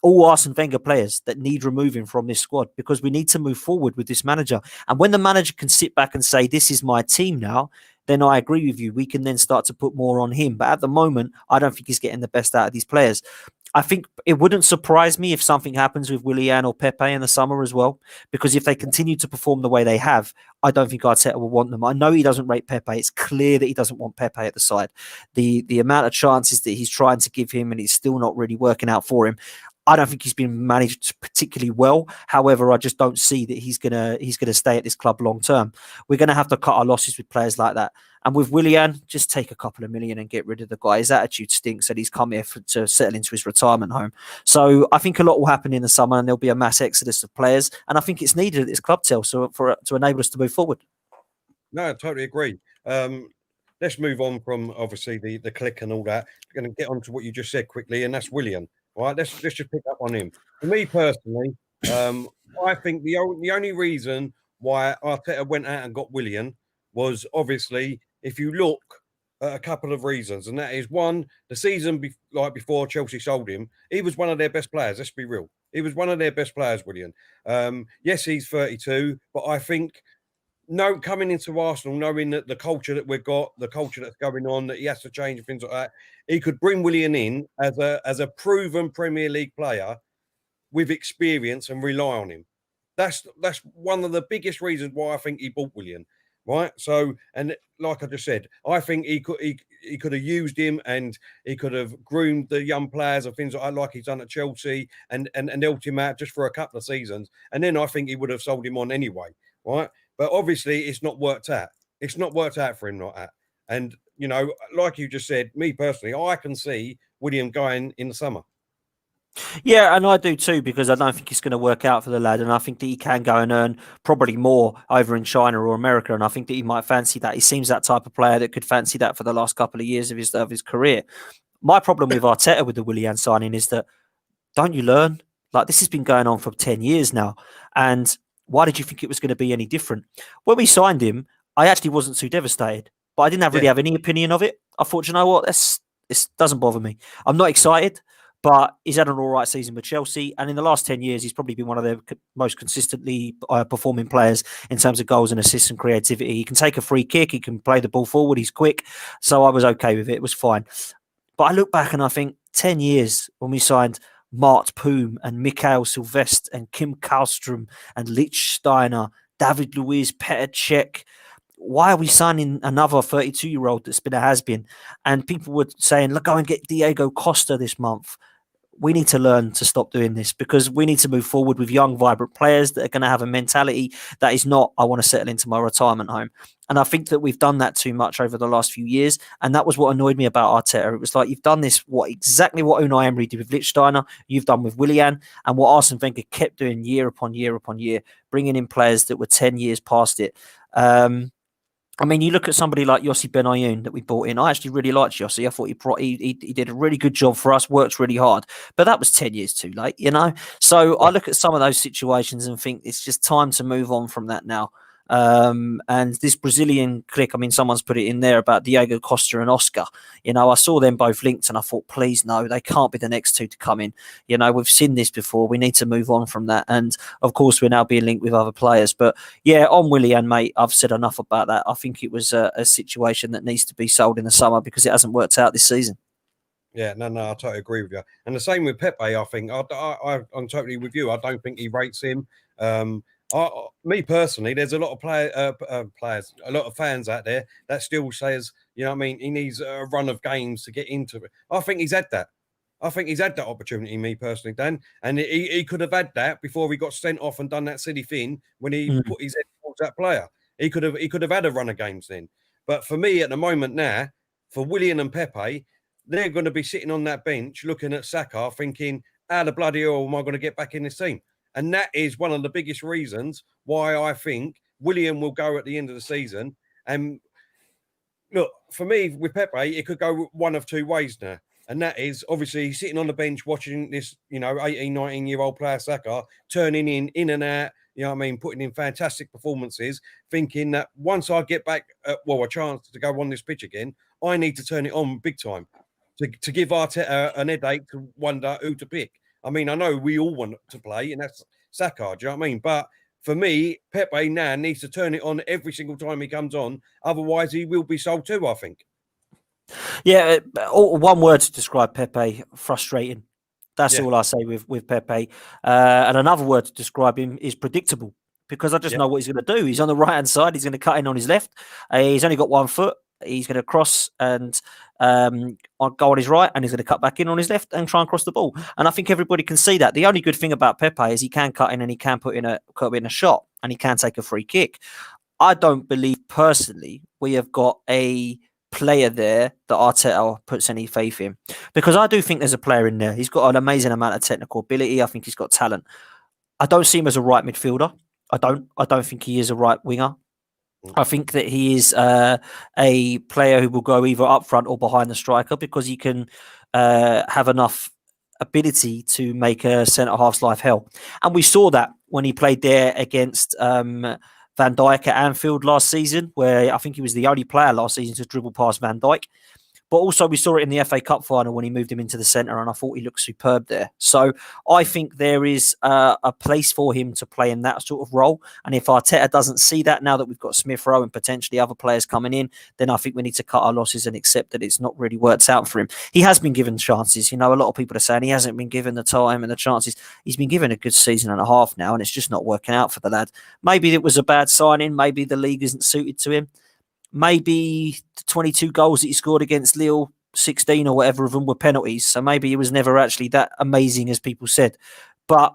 All Arsene Wenger players that need removing from this squad, because we need to move forward with this manager. And when the manager can sit back and say, this is my team now, then I agree with you. We can then start to put more on him. But at the moment, I don't think he's getting the best out of these players. I think it wouldn't surprise me if something happens with Willian or Pepe in the summer as well, because if they continue to perform the way they have, I don't think Arteta will want them. I know he doesn't rate Pepe. It's clear that he doesn't want Pepe at the side. The amount of chances that he's trying to give him and it's still not really working out for him, I don't think he's been managed particularly well. However, I just don't see that he's gonna stay at this club long term. We're gonna have to cut our losses with players like that. And with Willian, just take a couple of million and get rid of the guy. His attitude stinks, and he's come here to settle into his retirement home. So I think a lot will happen in the summer, and there'll be a mass exodus of players. And I think it's needed at this club, to enable us to move forward. No, I totally agree. Let's move on from obviously the click and all that. We're going to get on to what you just said quickly, and that's Willian. All right, let's just pick up on him. For me personally, I think the only reason why Arteta went out and got Willian was obviously, if you look at a couple of reasons, and that is one, the season before Chelsea sold him, he was one of their best players. Let's be real, he was one of their best players, Willian. Yes, he's 32, but I think coming into Arsenal, knowing that the culture that we've got, the culture that's going on, that he has to change and things like that, he could bring Willian in as a proven Premier League player with experience and rely on him. That's one of the biggest reasons why I think he bought Willian, right? So, and like I just said, I think he could have used him and he could have groomed the young players and things like he's done at Chelsea and helped him out just for a couple of seasons. And then I think he would have sold him on anyway, right? But obviously, it's not worked out. It's not worked out for him, not that. And, you know, like you just said, me personally, I can see William going in the summer. Yeah, and I do too, because I don't think it's going to work out for the lad. And I think that he can go and earn probably more over in China or America. And I think that he might fancy that. He seems that type of player that could fancy that for the last couple of years of his career. My problem with Arteta with the Willian signing is that, don't you learn? Like, this has been going on for 10 years now. And why did you think it was going to be any different? When we signed him, I actually wasn't too devastated, but I didn't really have any opinion of it. I thought, you know what, this doesn't bother me. I'm not excited, but he's had an all right season with Chelsea. And in the last 10 years, he's probably been one of their most consistently performing players in terms of goals and assists and creativity. He can take a free kick. He can play the ball forward. He's quick. So I was okay with it. It was fine. But I look back and I think 10 years when we signed Mart Poom and Mikel Sylvestre and Kim Karlstrom and Lich Steiner, David Luiz, Petr Cech. Why are we signing another 32-year-old that's been a has-been? And people were saying, look, go and get Diego Costa this month. We need to learn to stop doing this because we need to move forward with young, vibrant players that are going to have a mentality that is not, I want to settle into my retirement home. And I think that we've done that too much over the last few years. And that was what annoyed me about Arteta. It was like, you've done this, exactly what Unai Emery did with Lichtsteiner, you've done with Willian, and what Arsene Wenger kept doing year upon year upon year, bringing in players that were 10 years past it. I mean, you look at somebody like Yossi Benayoun that we brought in. I actually really liked Yossi. I thought he did a really good job for us, worked really hard. But that was 10 years too late, you know? So I look at some of those situations and think it's just time to move on from that now. And this Brazilian click, I mean, someone's put it in there about Diego Costa and Oscar. You know, I saw them both linked and I thought, please, no, they can't be the next two to come in. You know, we've seen this before. We need to move on from that. And of course, we're now being linked with other players. But yeah, on Willian, mate, I've said enough about that. I think it was a situation that needs to be sold in the summer because it hasn't worked out this season. Yeah, no, I totally agree with you. And the same with Pepe, I think. I'm totally with you. I don't think he rates him. Me personally, there's a lot of players, a lot of fans out there that still says, you know what I mean, he needs a run of games to get into it. I think he's had that. I think he's had that opportunity, me personally, Dan. And he could have had that before he got sent off and done that silly thing when he put his head towards that player. He could have had a run of games then. But for me at the moment now, for Willian and Pepe, they're going to be sitting on that bench looking at Saka thinking, how the bloody hell am I going to get back in this team? And that is one of the biggest reasons why I think Willian will go at the end of the season. And look, for me, with Pepe, it could go one of two ways now. And that is obviously sitting on the bench watching this, 18, 19-year-old player Saka turning in and out, you know what I mean, putting in fantastic performances, thinking that once I get back, a chance to go on this pitch again, I need to turn it on big time to give Arteta an headache to wonder who to pick. I mean, I know we all want to play, and that's Saka, do you know what I mean? But for me, Pepe now needs to turn it on every single time he comes on. Otherwise, he will be sold too, I think. Yeah, one word to describe Pepe, frustrating. That's all I say with Pepe. And another word to describe him is predictable, because I just know what he's going to do. He's on the right-hand side. He's going to cut in on his left. He's only got 1 foot. He's going to cross and go on his right, and he's going to cut back in on his left and try and cross the ball. And I think everybody can see that. The only good thing about Pepe is he can cut in and he can put in a shot, and he can take a free kick. I don't believe personally we have got a player there that Arteta puts any faith in, because I do think there's a player in there. He's got an amazing amount of technical ability. I think he's got talent. I don't see him as a right midfielder. I don't think he is a right winger. I think that he is a player who will go either up front or behind the striker, because he can have enough ability to make a centre-half's life hell. And we saw that when he played there against Van Dijk at Anfield last season, where I think he was the only player last season to dribble past Van Dijk. But also we saw it in the FA Cup final when he moved him into the centre, and I thought he looked superb there. So I think there is a place for him to play in that sort of role. And if Arteta doesn't see that now that we've got Smith Rowe and potentially other players coming in, then I think we need to cut our losses and accept that it's not really worked out for him. He has been given chances. You know, a lot of people are saying he hasn't been given the time and the chances. He's been given a good season and a half now, and it's just not working out for the lad. Maybe it was a bad signing. Maybe the league isn't suited to him. Maybe the 22 goals that he scored against Lille, 16 or whatever of them were penalties. So maybe he was never actually that amazing as people said. But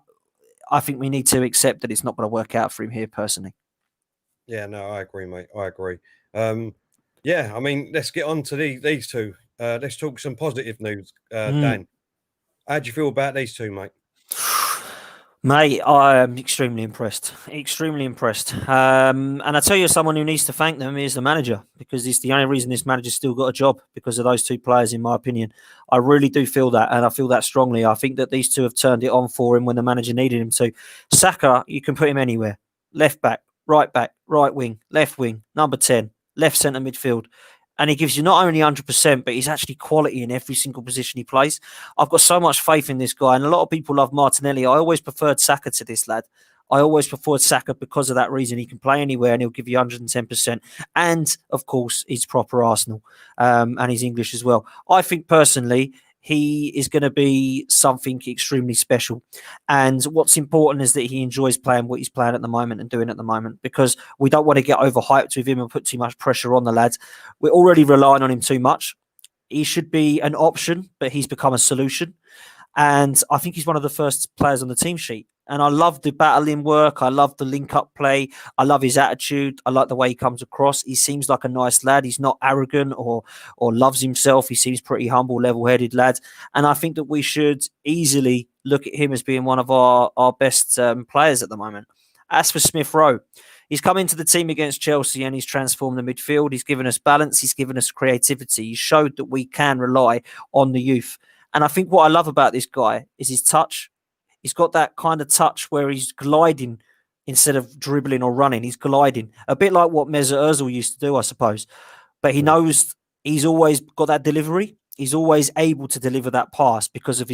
I think we need to accept that it's not going to work out for him here personally. Yeah, no, I agree, mate. I agree. Yeah, I mean, let's get on to these two. Let's talk some positive news, Dan. How do you feel about these two, mate? Mate, I am extremely impressed. Extremely impressed. And I tell you, someone who needs to thank them is the manager, because it's the only reason this manager's still got a job, because of those two players, in my opinion. I really do feel that, and I feel that strongly. I think that these two have turned it on for him when the manager needed him to. Saka, you can put him anywhere. Left back, right wing, left wing, number 10, left centre midfield. And he gives you not only 100%, but he's actually quality in every single position he plays. I've got so much faith in this guy. And a lot of people love Martinelli. I always preferred Saka to this lad. I always preferred Saka because of that reason. He can play anywhere and he'll give you 110%. And, of course, he's proper Arsenal and he's English as well. I think, personally, he is going to be something extremely special. And what's important is that he enjoys playing what he's playing at the moment and doing at the moment, because we don't want to get overhyped with him and put too much pressure on the lads. We're already relying on him too much. He should be an option, but he's become a solution. And I think he's one of the first players on the team sheet. And I love the battling work. I love the link-up play. I love his attitude. I like the way he comes across. He seems like a nice lad. He's not arrogant or loves himself. He seems pretty humble, level-headed lad. And I think that we should easily look at him as being one of our best players at the moment. As for Smith Rowe, he's come into the team against Chelsea and he's transformed the midfield. He's given us balance. He's given us creativity. He showed that we can rely on the youth. And I think what I love about this guy is his touch. He's got that kind of touch where he's gliding instead of dribbling or running. He's gliding. A bit like what Mesut Ozil used to do, I suppose. But he knows he's always got that delivery. He's always able to deliver that pass because of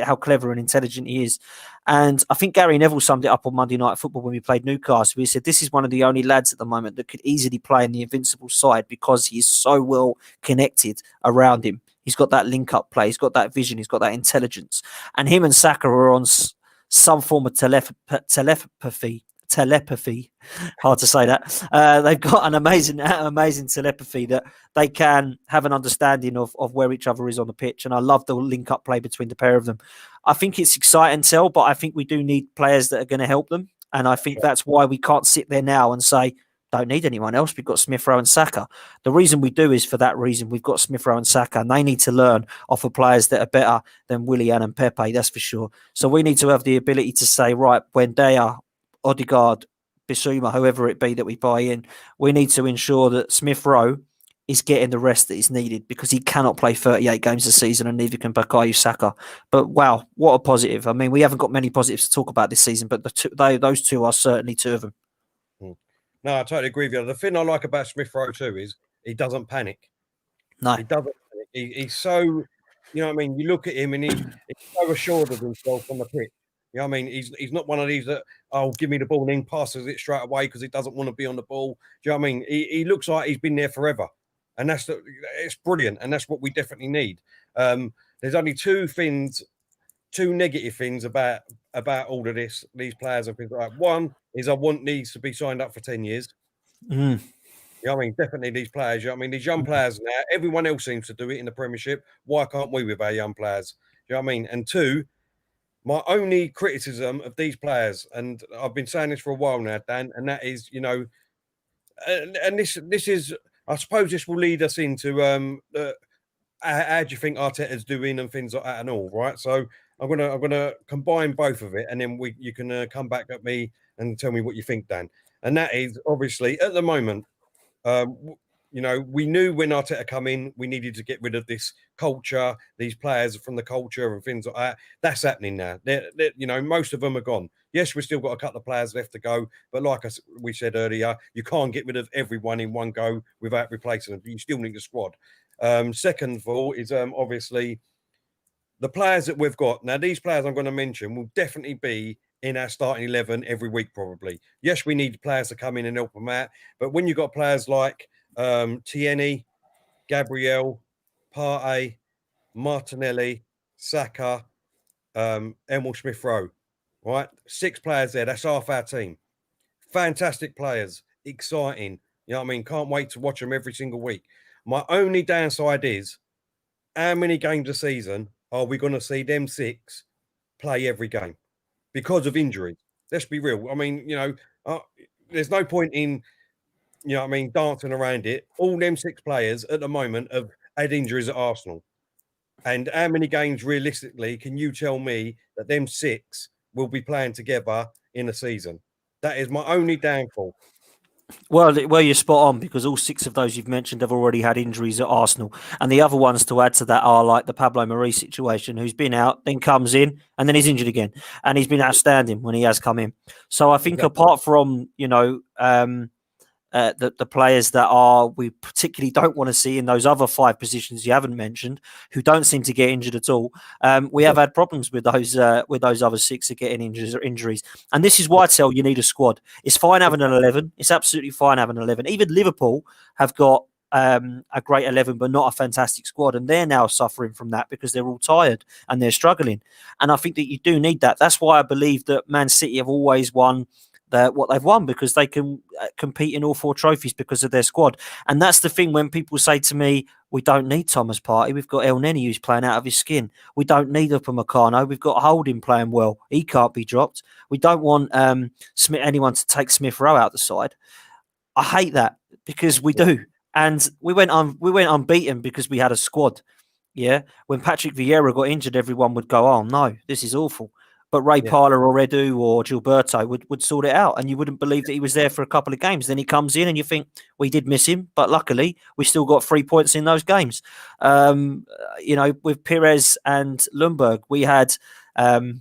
how clever and intelligent he is. And I think Gary Neville summed it up on Monday Night Football when we played Newcastle. He said, this is one of the only lads at the moment that could easily play in the invincible side because he is so well connected around him. He's got that link-up play. He's got that vision. He's got that intelligence. And him and Saka are on some form of telepathy. Hard to say that. They've got an amazing telepathy that they can have an understanding of where each other is on the pitch. And I love the link-up play between the pair of them. I think it's exciting, Tel, but I think we do need players that are going to help them. And I think that's why we can't sit there now and say, don't need anyone else. We've got Smith Rowe and Saka. The reason we do is for that reason. We've got Smith Rowe and Saka, and they need to learn off of players that are better than Willian and Pepe, that's for sure. So we need to have the ability to say, right, Buendia, Odegaard, Bissouma, whoever it be that we buy in, we need to ensure that Smith Rowe is getting the rest that is needed, because he cannot play 38 games a season and neither can Bukayo Saka. But wow, what a positive. I mean, we haven't got many positives to talk about this season, but those two are certainly two of them. No, I totally agree with you. The thing I like about Smith Rowe too is he doesn't panic. No. He doesn't panic. He's so, you know what I mean? You look at him and he's so assured of himself on the pitch. You know what I mean? He's not one of these that, oh, give me the ball and then passes it straight away because he doesn't want to be on the ball. Do you know what I mean? He looks like he's been there forever. And it's brilliant. And that's what we definitely need. There's only two negative things about all of these players and things like that. One is I want these to be signed up for 10 years. You know what I mean? Definitely these players. You know what I mean? These young players now, everyone else seems to do it in the Premiership. Why can't we with our young players? You know what I mean? And two, my only criticism of these players, and I've been saying this for a while now, Dan, and that is, you know, and this is, I suppose this will lead us into how do you think Arteta's doing and things like that and all, right? So I'm gonna combine both of it, and then you can come back at me and tell me what you think, Dan. And that is obviously at the moment, you know, we knew when Arteta come in, we needed to get rid of this culture, these players from the culture and things like that. That's happening now. You know, most of them are gone. Yes, we've still got a couple of players left to go, but like we said earlier, you can't get rid of everyone in one go without replacing them. You still need a squad. Second of all is obviously the players that we've got. Now, these players I'm going to mention will definitely be in our starting 11 every week, probably. Yes, we need players to come in and help them out. But when you've got players like Tierney, Gabriel, Partey, Martinelli, Saka, Emil Smith Rowe, right? 6 players there. That's half our team. Fantastic players. Exciting. You know what I mean? Can't wait to watch them every single week. My only downside is how many games a season are we going to see them 6 play every game because of injury? Let's be real. I mean, you know, there's no point in, you know what I mean, dancing around it. All them 6 players at the moment have had injuries at Arsenal. And how many games realistically can you tell me that them 6 will be playing together in a season? That is my only downfall. Well, you're spot on, because all 6 of those you've mentioned have already had injuries at Arsenal. And the other ones to add to that are like the Pablo Mari situation, who's been out, then comes in, and then he's injured again. And he's been outstanding when he has come in. So I think apart from, you know, the players that we particularly don't want to see in those other 5 positions you haven't mentioned, who don't seem to get injured at all. We have had problems with those other 6 are getting injuries, and this is why I tell you need a squad. It's fine having an 11. It's absolutely fine having an 11. Even Liverpool have got a great 11, but not a fantastic squad, and they're now suffering from that because they're all tired and they're struggling. And I think that you do need that. That's why I believe that Man City have always won what they've won, because they can compete in all 4 trophies because of their squad. And that's the thing when people say to me, we don't need Thomas Partey, we've got El Neni who's playing out of his skin. We don't need Upamecano, we've got Holding playing well, he can't be dropped. We don't want anyone to take Smith Rowe out the side. I hate that, because we do. And we went unbeaten because we had a squad. Yeah, when Patrick Vieira got injured, everyone would go, "Oh no, this is awful." But Ray Parlour or Edu or Gilberto would sort it out, and you wouldn't believe that he was there for a couple of games. Then he comes in, and you think we did miss him, but luckily we still got 3 points in those games. With Pires and Lundberg, we had the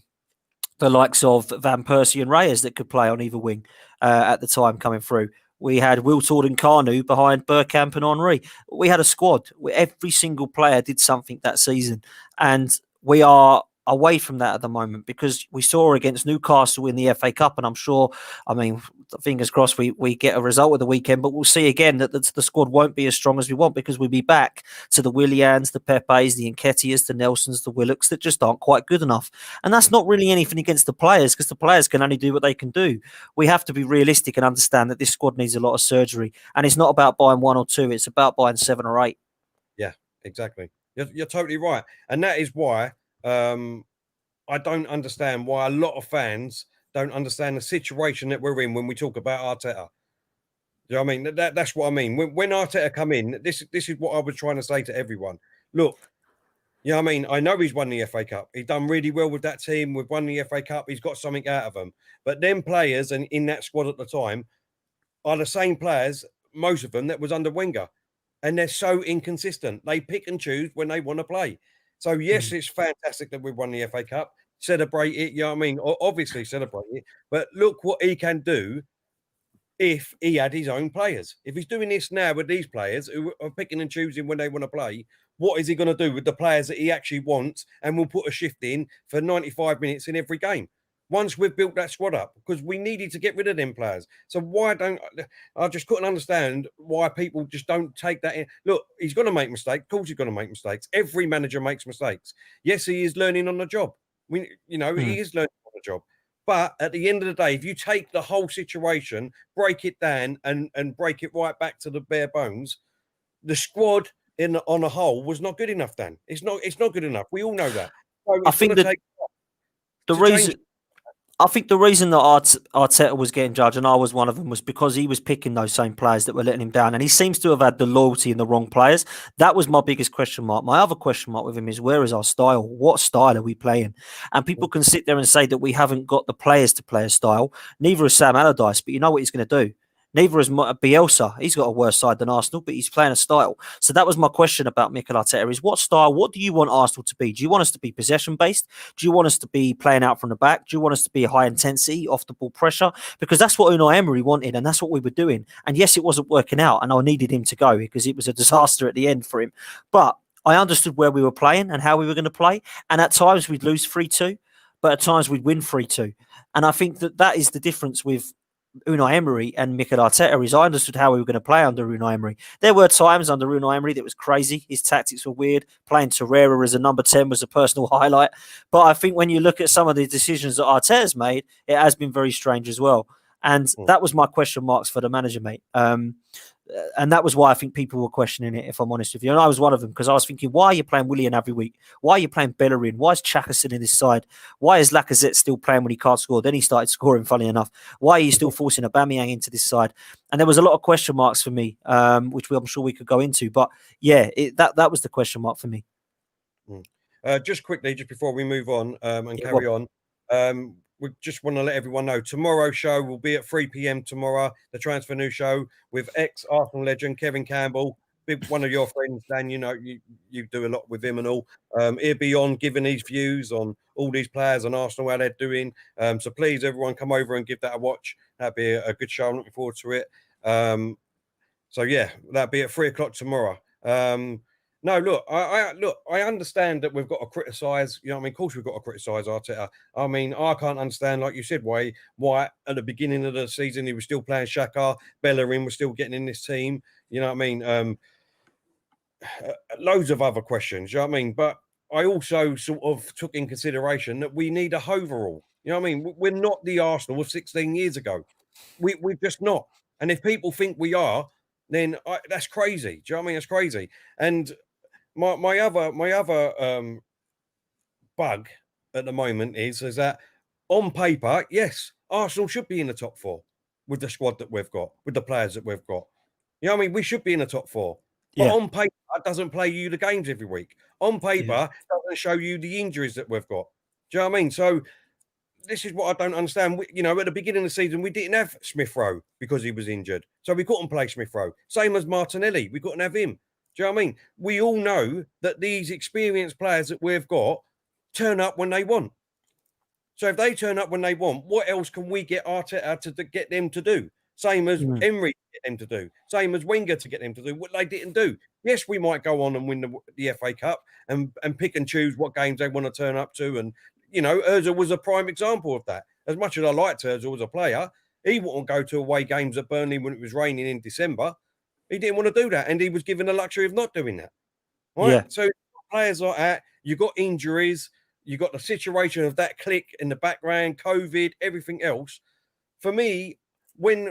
likes of Van Persie and Reyes that could play on either wing at the time coming through. We had Wiltord and Carnu behind Bergkamp and Henry. We had a squad where every single player did something that season. And we are away from that at the moment, because we saw against Newcastle in the FA Cup, and I'm sure, fingers crossed we get a result of the weekend, but we'll see again that the squad won't be as strong as we want, because we'll be back to the Willians, the Pepes, the Nketiahs, the Nelsons, the Willocks that just aren't quite good enough. And that's not really anything against the players, because the players can only do what they can do. We have to be realistic and understand that this squad needs a lot of surgery, and it's not about buying 1 or 2, it's about buying 7 or 8. Yeah, exactly. You're totally right. And that is why I don't understand why a lot of fans don't understand the situation that we're in when we talk about Arteta. You know what I mean? That's what I mean. When Arteta come in, this is what I was trying to say to everyone. Look, you know what I mean? I know he's won the FA Cup. He's done really well with that team. We've won the FA Cup. He's got something out of them. But them players and in that squad at the time are the same players, most of them, that was under Wenger. And they're so inconsistent. They pick and choose when they want to play. So, yes, it's fantastic that we won the FA Cup. Celebrate it, you know what I mean? Obviously celebrate it. But look what he can do if he had his own players. If he's doing this now with these players who are picking and choosing when they want to play, what is he going to do with the players that he actually wants and will put a shift in for 95 minutes in every game? Once we've built that squad up, because we needed to get rid of them players. So I just couldn't understand why people just don't take that in. Look, he's going to make mistakes. Of course he's going to make mistakes. Every manager makes mistakes. Yes, he is learning on the job. He is learning on the job. But at the end of the day, if you take the whole situation, break it down and break it right back to the bare bones, the squad on a whole was not good enough, Dan. It's not good enough. We all know that. So I think that I think the reason that Arteta was getting judged, and I was one of them, was because he was picking those same players that were letting him down. And he seems to have had the loyalty in the wrong players. That was my biggest question mark. My other question mark with him is, where is our style? What style are we playing? And people can sit there and say that we haven't got the players to play a style. Neither has Sam Allardyce, but you know what he's going to do? Neither is Bielsa. He's got a worse side than Arsenal, but he's playing a style. So that was my question about Mikel Arteta, is what style, what do you want Arsenal to be? Do you want us to be possession-based? Do you want us to be playing out from the back? Do you want us to be high intensity, off the ball pressure? Because that's what Unai Emery wanted, and that's what we were doing. And yes, it wasn't working out, and I needed him to go because it was a disaster at the end for him. But I understood where we were playing and how we were going to play. And at times we'd lose 3-2, but at times we'd win 3-2. And I think that is the difference with Unai Emery and Mikel Arteta, is I understood how we were going to play under Unai Emery. There were times under Unai Emery that was crazy. His tactics were weird. Playing Torreira as a number 10 was a personal highlight. But I think when you look at some of the decisions that Arteta's made, it has been very strange as well. And that was my question marks for the manager, mate. And that was why I think people were questioning it, if I'm honest with you. And I was one of them, because I was thinking, why are you playing Willian every week? Why are you playing Bellerin? Why is Xhaka sitting in his side? Why is Lacazette still playing when he can't score? Then he started scoring, funny enough. Why are you still forcing aubameyang into this side? And there was a lot of question marks for me, which I'm sure we could go into. But yeah, that was the question mark for me. Just quickly, just before we move on and carry on, we just want to let everyone know tomorrow's show will be at 3 p.m. tomorrow, the Transfer News show with ex-Arsenal legend Kevin Campbell, one of your friends, Dan. You know, you do a lot with him and all. He'll be on giving his views on all these players and Arsenal, how they're doing. So please, everyone, come over and give that a watch. That'd be a good show. I'm looking forward to it. So yeah, that'll be at 3:00 tomorrow. No, look, I understand that we've got to criticise. You know what I mean? Of course, we've got to criticise Arteta. I mean, I can't understand, like you said, why at the beginning of the season he was still playing Saka, bellerin was still getting in this team. You know what I mean? Loads of other questions. You know what I mean? But I also sort of took in consideration that we need a overhaul. You know what I mean? We're not the Arsenal of 16 years ago. We're just not. And if people think we are, then that's crazy. Do you know what I mean? That's crazy. And my other bug at the moment is that on paper, yes, Arsenal should be in the top 4 with the squad that we've got, with the players that we've got. You know what I mean? We should be in the top 4. But on paper, it doesn't play you the games every week. On paper, it doesn't show you the injuries that we've got. Do you know what I mean? So this is what I don't understand. You know, at the beginning of the season, we didn't have Smith Rowe because he was injured. So we couldn't play Smith Rowe. Same as Martinelli. We couldn't have him. Do you know what I mean? We all know that these experienced players that we've got turn up when they want. So if they turn up when they want, what else can we get Arteta to get them to do? Same as Emery to get them to do. Same as Wenger to get them to do what they didn't do. Yes, we might go on and win the FA Cup and pick and choose what games they want to turn up to. And, you know, Ozil was a prime example of that. As much as I liked Ozil as a player, he wouldn't go to away games at Burnley when it was raining in December. He didn't want to do that. And he was given the luxury of not doing that. Right? Yeah. So players like that, you've got injuries, you've got the situation of that click in the background, COVID, everything else. For me, when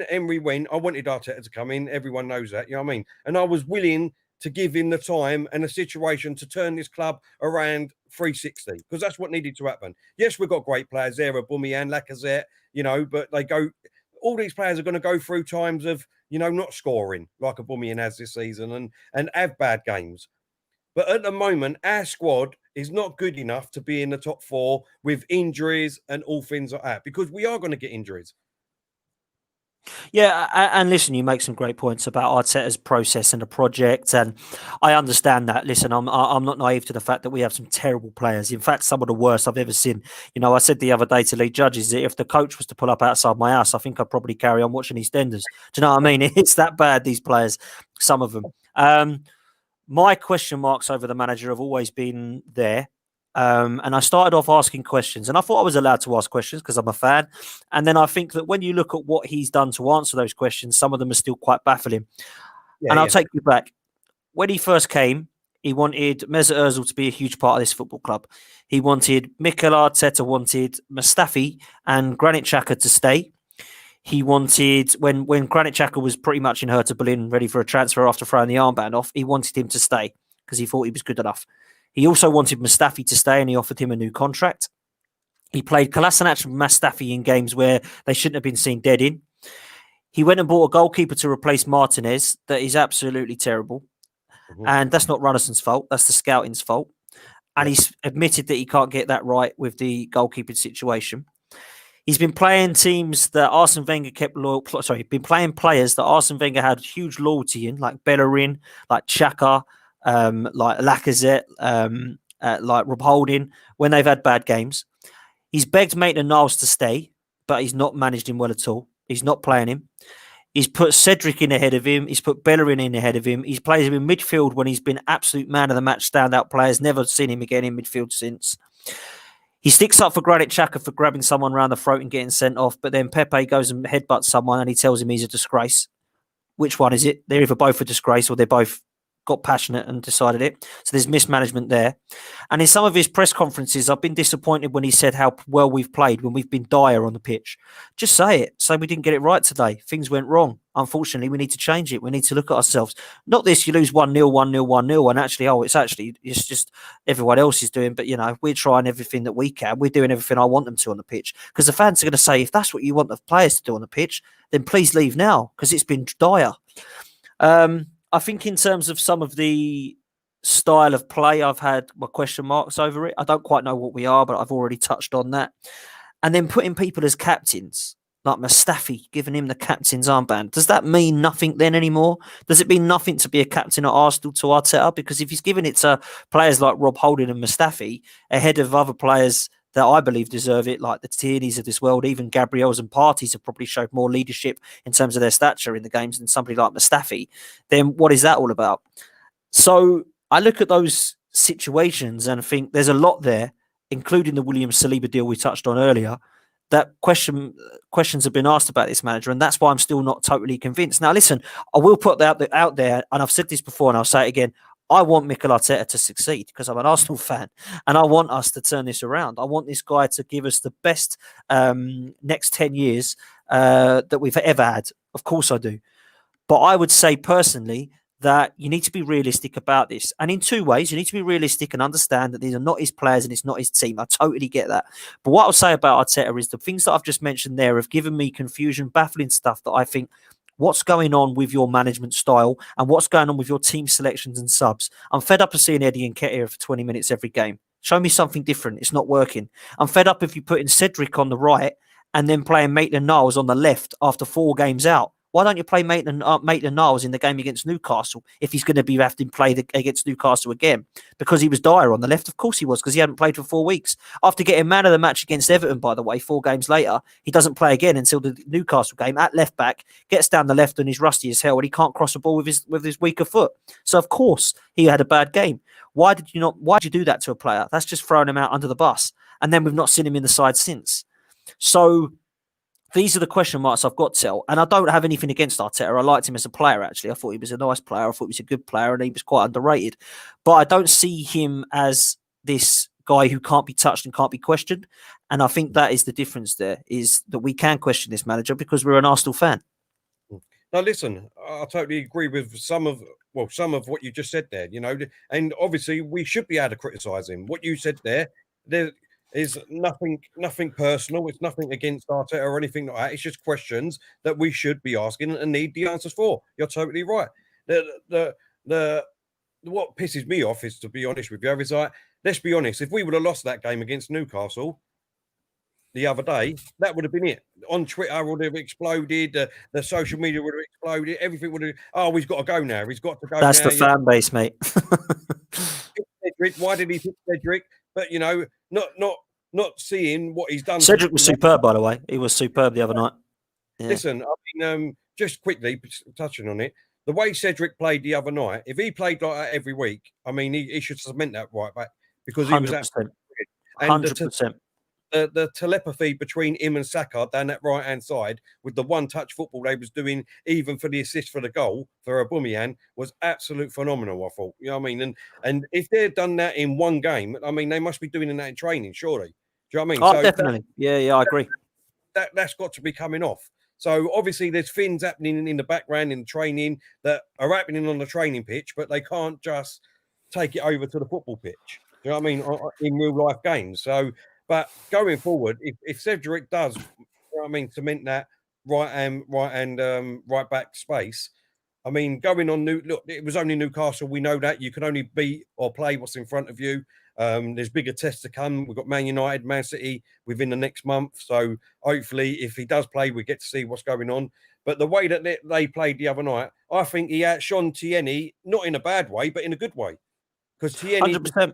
Emery went, I wanted Arteta to come in. Everyone knows that, you know what I mean? And I was willing to give him the time and the situation to turn this club around 360 because that's what needed to happen. Yes, we've got great players there, aubameyang, lacazette, you know, but all these players are going to go through times of, you know, not scoring like aubameyang has this season and have bad games. But at the moment, our squad is not good enough to be in the top 4 with injuries and all things like that because we are going to get injuries. Yeah, and listen, you make some great points about Arteta's process and the project, and I understand that. Listen, I'm not naive to the fact that we have some terrible players. In fact, some of the worst I've ever seen. You know, I said the other day to Lee Judges that if the coach was to pull up outside my house, I think I'd probably carry on watching EastEnders. Do you know what I mean? It's that bad, these players, some of them. My question marks over the manager have always been there. And I started off asking questions, and I thought I was allowed to ask questions because I'm a fan. And then I think that when you look at what he's done to answer those questions, some of them are still quite baffling. I'll take you back. When he first came, he wanted Mesut Ozil to be a huge part of this football club. He wanted Mikel Arteta wanted Mustafi and Granit Xhaka to stay. He wanted, when Granit Xhaka was pretty much in Hertha Berlin, ready for a transfer after throwing the armband off, he wanted him to stay because he thought he was good enough. He also wanted Mustafi to stay and he offered him a new contract. He played Kolasinac and Mustafi in games where they shouldn't have been seen dead in. He went and bought a goalkeeper to replace Martinez that is absolutely terrible. Mm-hmm. And that's not Runnelson's fault. That's the scouting's fault. And he's admitted that he can't get that right with the goalkeeping situation. He's been playing teams that Arsene Wenger kept loyal. Sorry, been playing players that Arsene Wenger had huge loyalty in, like Bellerin, like Saka, like Lacazette, like Rob Holding, when they've had bad games. He's begged Maitland-Niles to stay, but he's not managed him well at all. He's not playing him. He's put Cedric in ahead of him. He's put Bellerin in ahead of him. He's played him in midfield when he's been absolute man of the match, standout players. Never seen him again in midfield since. He sticks up for Granit Xhaka for grabbing someone around the throat and getting sent off, but then Pepe goes and headbutts someone and he tells him he's a disgrace. Which one is it? They're either both a disgrace or they both got passionate and decided it. So there's mismanagement there. And in some of his press conferences, I've been disappointed when he said how well we've played when we've been dire on the pitch. Just say it. Say we didn't get it right today. Things went wrong. Unfortunately, we need to change it. We need to look at ourselves. Not this, you lose 1-0, 1-0, 1-0. And actually, it's just everyone else is doing. But, you know, we're trying everything that we can. We're doing everything I want them to on the pitch. Because the fans are going to say, if that's what you want the players to do on the pitch, then please leave now because it's been dire. I think in terms of some of the style of play, I've had my question marks over it. I don't quite know what we are, but I've already touched on that. And then putting people as captains, like Mustafi, giving him the captain's armband. Does that mean nothing then anymore? Does it mean nothing to be a captain at Arsenal to Arteta? Because if he's giving it to players like Rob Holding and Mustafi ahead of other players that I believe deserve it, like the Tierneys of this world, even Gabriels and Partys have probably showed more leadership in terms of their stature in the games than somebody like Mustafi, then what is that all about? So I look at those situations and think there's a lot there, including the William Saliba deal we touched on earlier, that questions have been asked about this manager, and that's why I'm still not totally convinced. Now, listen, I will put that out there, and I've said this before, and I'll say it again. I want Mikel Arteta to succeed because I'm an Arsenal fan, and I want us to turn this around. I want this guy to give us the best next 10 years that we've ever had. Of course I do. But I would say personally that you need to be realistic about this. And in two ways, you need to be realistic and understand that these are not his players and it's not his team. I totally get that. But what I'll say about Arteta is the things that I've just mentioned there have given me confusion, baffling stuff that I think, what's going on with your management style and what's going on with your team selections and subs? I'm fed up of seeing Eddie Nketiah for 20 minutes every game. Show me something different. It's not working. I'm fed up if you put in Cedric on the right and then playing Maitland-Niles on the left after 4 games out. Why don't you play Maitland-Niles in the game against Newcastle if he's going to be having to play against Newcastle again? Because he was Dyer on the left? Of course he was, because he hadn't played for 4 weeks. After getting man of the match against Everton, by the way, 4 games later, he doesn't play again until the Newcastle game at left back, gets down the left and he's rusty as hell and he can't cross the ball with his weaker foot. So, of course, he had a bad game. Why'd you do that to a player? That's just throwing him out under the bus. And then we've not seen him in the side since. So these are the question marks I've got, Tel. And I don't have anything against Arteta. I liked him as a player, actually. I thought he was a nice player. I thought he was a good player and he was quite underrated. But I don't see him as this guy who can't be touched and can't be questioned. And I think that is the difference there, is that we can question this manager because we're an Arsenal fan. Now, listen, I totally agree with some of what you just said there, and obviously we should be able to criticise him. What you said there is nothing personal. It's nothing against Arteta or anything like that. It's just questions that we should be asking and need the answers for. You're totally right. What pisses me off is, to be honest with you, is like, let's be honest, if we would have lost that game against Newcastle the other day, that would have been it. On Twitter would have exploded, the social media would have exploded, everything would have, oh, he's got to go now. He's got to go. That's now. the fan base, mate. Cedric, why did he pick Cedric? But not seeing what he's done. Cedric was superb, by the way. He was superb the other night. Yeah. Listen, I mean, just quickly touching on it, the way Cedric played the other night, if he played like that every week, I mean, he should cement that right back because he 100%. Was absolutely and 100%. The telepathy between him and Saka down that right-hand side with the one-touch football they was doing, even for the assist for the goal for aubameyang, was absolute phenomenal, I thought. You know what I mean? And if they've done that in one game, I mean, they must be doing that in training, surely. Do you know what I mean? Oh, so definitely. Yeah, I agree. That's got to be coming off. So obviously there's things happening in the background in training that are happening on the training pitch, but they can't just take it over to the football pitch. Do you know what I mean? In real life games. So, but going forward, if Cedric does, you know what I mean, cement that right back space, I mean, going on look, it was only Newcastle. We know that you can only beat or play what's in front of you. There's bigger tests to come. We've got Man United, Man City within the next month. So hopefully, if he does play, we get to see what's going on. But the way that they played the other night, I think he outshone Tierney, not in a bad way, but in a good way. Because Tierney, 100%.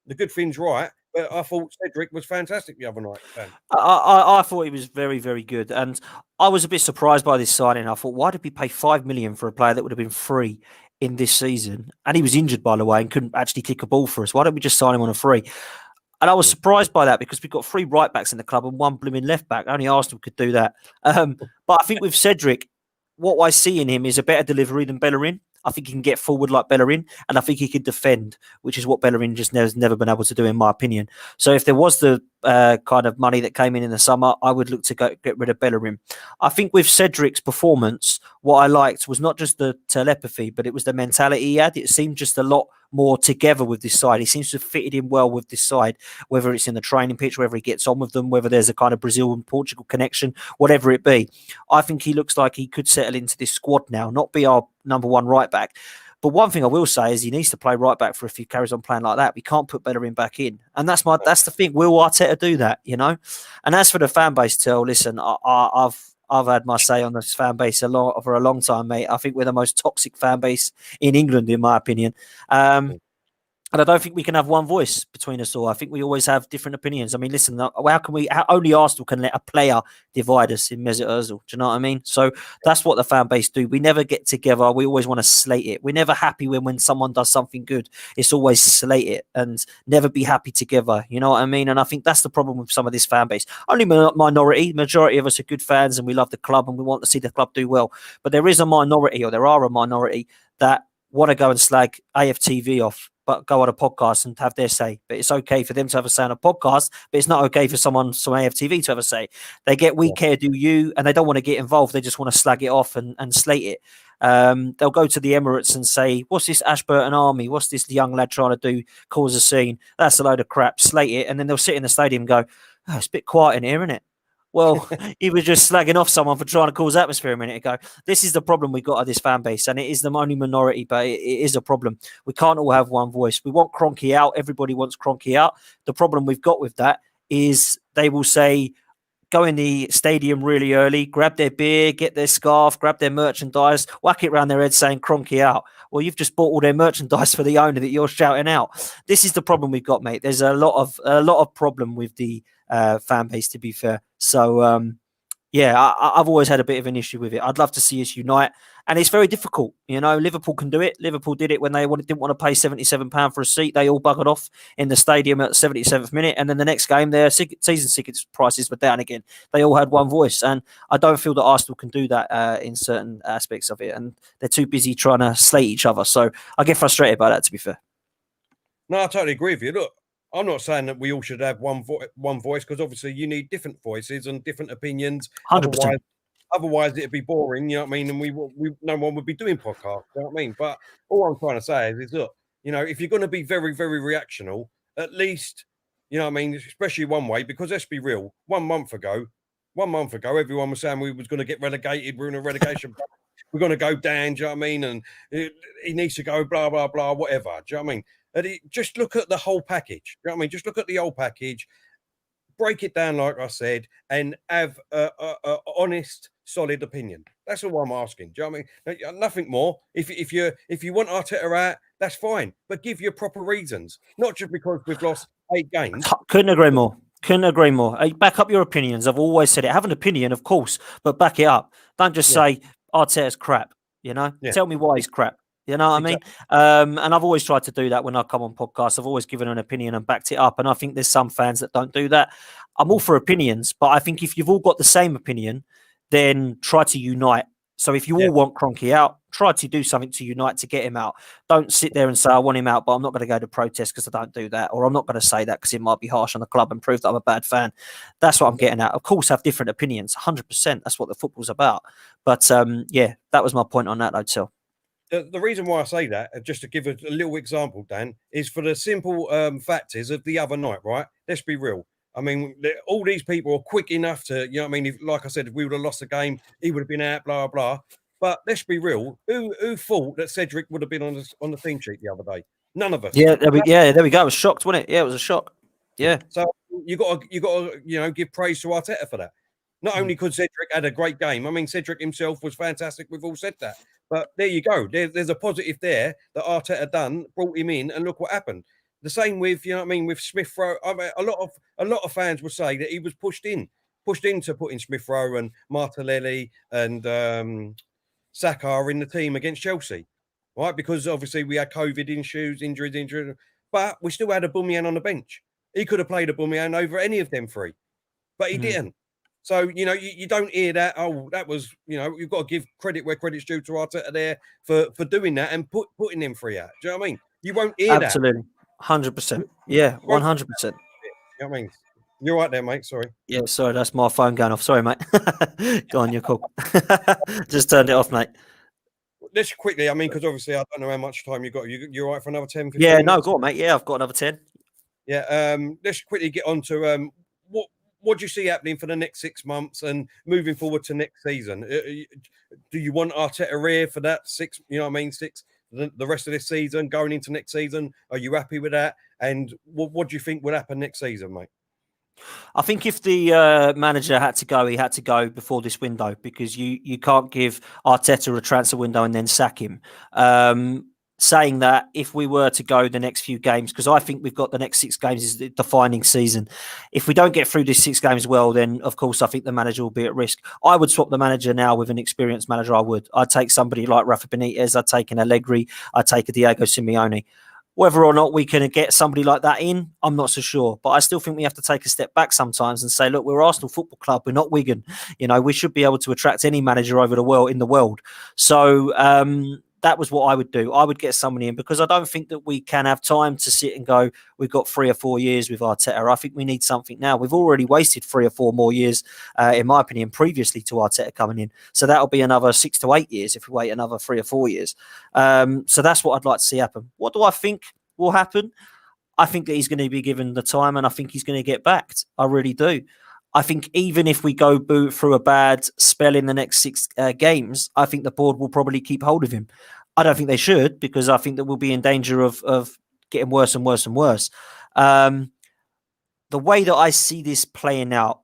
The good things right. But I thought Cedric was fantastic the other night. I thought he was very, very good. And I was a bit surprised by this signing. I thought, why did we pay $5 million for a player that would have been free in this season? And he was injured, by the way, and couldn't actually kick a ball for us. Why don't we just sign him on a free? And I was surprised by that because we've got 3 right backs in the club and 1 blooming left back. Only Arsenal could do that. But I think with Cedric, what I see in him is a better delivery than Bellerin. I think he can get forward like Bellerin, and I think he can defend, which is what Bellerin just has never been able to do, in my opinion. So if there was the kind of money that came in the summer, I would look to get rid of Bellerin. I think with Cedric's performance, what I liked was not just the telepathy, but it was the mentality he had. It seemed just a lot more together with this side. He seems to have fitted in well with this side, whether it's in the training pitch, whether he gets on with them, whether there's a kind of Brazil and Portugal connection, whatever it be. I think he looks like he could settle into this squad now, not be our number 1 right back. But one thing I will say is he needs to play right back for if he carries on playing like that. We can't put Bellerin back in. And that's the thing. Will Arteta do that, you know? And as for the fan base, listen, I've had my say on this fan base for a long time, mate. I think we're the most toxic fan base in England, in my opinion. And And I don't think we can have one voice between us all. I think we always have different opinions. I mean, listen, how can we? Only Arsenal can let a player divide us in Mesut Ozil. Do you know what I mean? So that's what the fan base do. We never get together. We always want to slate it. We're never happy when someone does something good. It's always slate it and never be happy together. You know what I mean? And I think that's the problem with some of this fan base. Only minority. Majority of us are good fans and we love the club and we want to see the club do well. But there is a minority, or there are a minority that want to go and slag AFTV off, but go on a podcast and have their say. But it's okay for them to have a say on a podcast, but it's not okay for someone from AFTV to have a say. They get we care, do you, and they don't want to get involved. They just want to slag it off and slate it. They'll go to the Emirates and say, what's this Ashburton army? What's this young lad trying to do? Cause a scene. That's a load of crap. Slate it. And then they'll sit in the stadium and go, oh, it's a bit quiet in here, isn't it? Well, he was just slagging off someone for trying to cause atmosphere a minute ago. This is the problem we've got at this fan base, and it is the only minority, but it is a problem. We can't all have one voice. We want Kroenke out. Everybody wants Kroenke out. The problem we've got with that is they will say, go in the stadium really early, grab their beer, get their scarf, grab their merchandise, whack it around their head saying Kroenke out. Well, you've just bought all their merchandise for the owner that you're shouting out. This is the problem we've got, mate. There's a lot of problem with the fan base, to be fair. So I've always had a bit of an issue with it. I'd love to see us unite, and it's very difficult. You know, Liverpool can do it. Liverpool did it when they didn't want to pay £77 for a seat. They all buggered off in the stadium at the 77th minute, and then the next game their season tickets prices were down again. They all had one voice, and I don't feel that Arsenal can do that in certain aspects of it, and they're too busy trying to slate each other. So I get frustrated by that, to be fair. No, I totally agree with you. Look, I'm not saying that we all should have one voice, because obviously you need different voices and different opinions. 100%. Otherwise it'd be boring, you know what I mean? And we no one would be doing podcasts, you know what I mean? But all I'm trying to say is look, you know, if you're going to be very, very reactional, at least, you know what I mean, especially one way, because let's be real, 1 month ago, everyone was saying we was going to get relegated. We're in a relegation. We're going to go down, do you know what I mean? And he needs to go, blah, blah, blah, whatever. Do you know what I mean? Just look at the whole package. You know what I mean? Just look at the whole package, break it down, like I said, and have a honest, solid opinion. That's all I'm asking. Do you know what I mean? Nothing more. If you want Arteta out, that's fine, but give your proper reasons, not just because we've lost 8 games. Couldn't agree more. Couldn't agree more. Back up your opinions. I've always said it. Have an opinion, of course, but back it up. Don't just say Arteta's crap. You know, tell me why he's crap. You know what I mean? And I've always tried to do that when I come on podcasts. I've always given an opinion and backed it up. And I think there's some fans that don't do that. I'm all for opinions, but I think if you've all got the same opinion, then try to unite. So if you all want Kroenke out, try to do something to unite to get him out. Don't sit there and say, I want him out, but I'm not going to go to protest because I don't do that. Or I'm not going to say that because it might be harsh on the club and prove that I'm a bad fan. That's what I'm getting at. Of course, have different opinions, 100%. That's what the football's about. But that was my point on that, though, Till. The reason why I say that, just to give a little example, Dan, is for the simple fact is of the other night, right? Let's be real. I mean, all these people are quick enough to, you know what I mean? If, like I said, if we would have lost the game, he would have been out, blah, blah. But let's be real. Who thought that Cedric would have been on the team sheet the other day? None of us. Yeah, there we go. I was shocked, wasn't it? Yeah, it was a shock. Yeah. So you got to give praise to Arteta for that. Not only could Cedric had a great game. I mean, Cedric himself was fantastic. We've all said that. But there you go. There's a positive there that Arteta done, brought him in, and look what happened. The same with, you know what I mean, with Smith Rowe. I mean, a lot of fans will say that he was pushed in to put in Smith Rowe and Martinelli and Saka in the team against Chelsea, right? Because obviously we had COVID injuries, but we still had Aubameyang on the bench. He could have played Aubameyang over any of them 3, but he didn't. So, you know, you don't hear that, oh, that was, you know, you've got to give credit where credit's due to Arteta there for doing that and putting them 3 out. Do you know what I mean? You won't hear Absolutely. 100%. Yeah, 100%. You know what I mean? You're right there, mate. Sorry. Yeah, sorry, that's my phone going off. Sorry, mate. Go on, you're cool. Just turned it off, mate. Let's quickly, I mean, because obviously I don't know how much time you got. You're right for another 10, 15 Yeah, no, minutes? go on, mate. Yeah, I've got another 10. Yeah, let's quickly get on to what do you see happening for the next 6 months and moving forward to next season? Do you want Arteta here for that 6? You know what I mean? 6 the rest of this season, going into next season. Are you happy with that? And what do you think will happen next season, mate? I think if the manager had to go, he had to go before this window, because you can't give Arteta a transfer window and then sack him. saying that if we were to go the next few games, because I think we've got the next 6 games is the defining season. If we don't get through these 6 games well, then of course I think the manager will be at risk. I would swap the manager now with an experienced manager. I'd take somebody like Rafa Benitez. I'd take an Allegri. I'd take a Diego Simeone. Whether or not we can get somebody like that in, I'm not so sure. But I still think we have to take a step back sometimes and say, look, we're Arsenal Football Club. We're not Wigan. We should be able to attract any manager over the world in the world. So that was what I would do. I would get somebody in because I don't think that we can have time to sit and go, we've got 3 or 4 years with Arteta. I think we need something now. We've already wasted 3 or 4 more years, in my opinion, previously to Arteta coming in. So that'll be another 6 to 8 years if we wait another 3 or 4 years. So that's what I'd like to see happen. What do I think will happen? I think that he's going to be given the time and I think he's going to get backed. I really do. I think even if we go through a bad spell in the next 6 games, I think the board will probably keep hold of him. I don't think they should because I think that we'll be in danger of getting worse and worse and worse. The way that I see this playing out,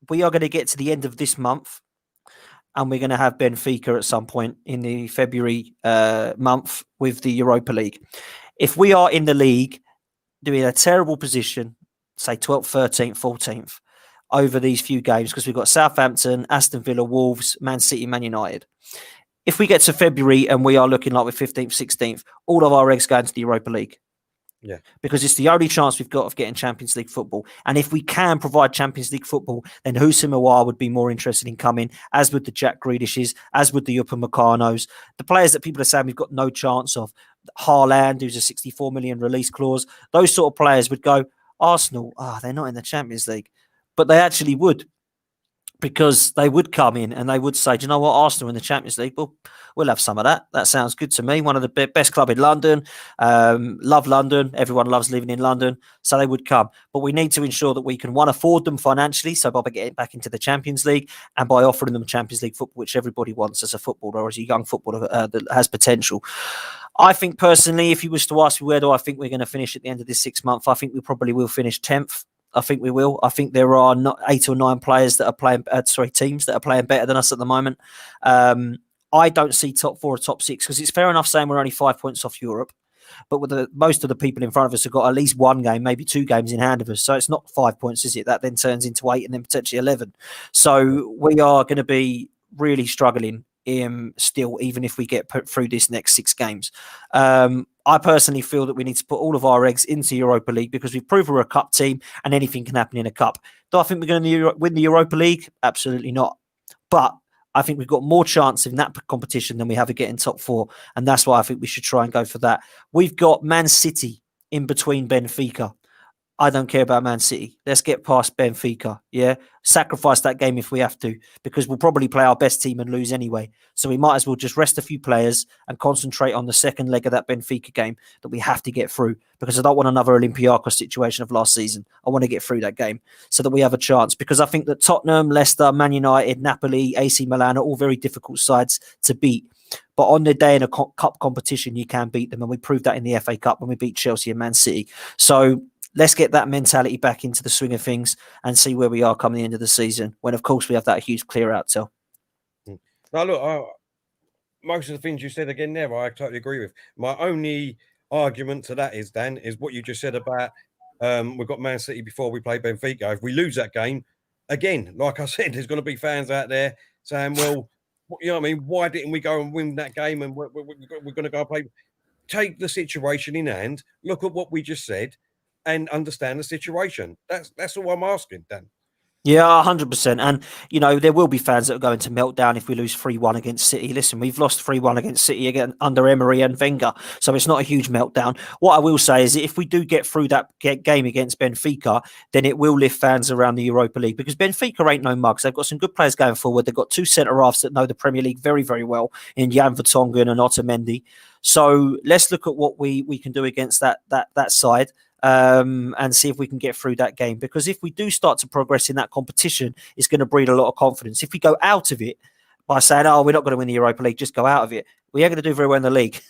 we are going to get to the end of this month and we're going to have Benfica at some point in the February month with the Europa League. If we are in the league doing a terrible position, say 12th, 13th, 14th, over these few games, because we've got Southampton, Aston Villa, Wolves, Man City, Man United. If we get to February and we are looking like we're 15th, 16th, all of our eggs go into the Europa League. Yeah. Because it's the only chance we've got of getting Champions League football. And if we can provide Champions League football, then Houssem Aouar would be more interested in coming, as would the Jack Grealishes, as would the Upamecano's. The players that people are saying we've got no chance of, Haaland, who's a 64 million release clause, those sort of players would go, Arsenal, they're not in the Champions League. But they actually would, because they would come in and they would say, do you know what, Arsenal in the Champions League? Well, we'll have some of that. That sounds good to me. One of the best club in London. Love London. Everyone loves living in London. So they would come. But we need to ensure that we can, one, afford them financially, so by getting back into the Champions League, and by offering them Champions League football, which everybody wants as a footballer or as a young footballer that has potential. I think personally, if you was to ask me where do I think we're going to finish at the end of this 6 month, I think we probably will finish 10th. I think we will. I think there are 8 or 9 players that are playing, teams that are playing better than us at the moment. I don't see top 4 or top 6 because it's fair enough saying we're only 5 points off Europe, but with most of the people in front of us have got at least 1 game, maybe 2 games in hand of us. So it's not 5 points, is it? That then turns into 8 and then potentially 11. So we are going to be really struggling still, even if we get put through this next 6 games. I personally feel that we need to put all of our eggs into Europa League because we've proved we're a cup team and anything can happen in a cup. Do I think we're going to win the Europa League? Absolutely not. But I think we've got more chance in that competition than we have of getting top 4. And that's why I think we should try and go for that. We've got Man City in between Benfica. I don't care about Man City. Let's get past Benfica. Yeah. Sacrifice that game if we have to, because we'll probably play our best team and lose anyway. So we might as well just rest a few players and concentrate on the second leg of that Benfica game that we have to get through, because I don't want another Olympiacos situation of last season. I want to get through that game so that we have a chance, because I think that Tottenham, Leicester, Man United, Napoli, AC Milan are all very difficult sides to beat. But on the day in a cup competition, you can beat them. And we proved that in the FA Cup when we beat Chelsea and Man City. So let's get that mentality back into the swing of things and see where we are come the end of the season, when, of course, we have that huge clear out till. Now, look, most of the things you said again there, I totally agree with. My only argument to that is, Dan, is what you just said about we've got Man City before we play Benfica. If we lose that game, again, like I said, there's going to be fans out there saying, well, you know what I mean? Why didn't we go and win that game? And we're going to go play. Take the situation in hand, look at what we just said, and understand the situation. That's all I'm asking, Dan. Yeah, 100%. And, you know, there will be fans that are going to melt down if we lose 3-1 against City. Listen, we've lost 3-1 against City again under Emery and Wenger, so it's not a huge meltdown. What I will say is if we do get through that game against Benfica, then it will lift fans around the Europa League, because Benfica ain't no mugs. They've got some good players going forward. They've got 2 centre-halves that know the Premier League very, very well in Jan Vertonghen and Otamendi. So let's look at what we can do against that side. And see if we can get through that game, because if we do start to progress in that competition, it's going to breed a lot of confidence. If we go out of it by saying, oh, we're not going to win the Europa League, just go out of it, we ain't going to do very well in the league.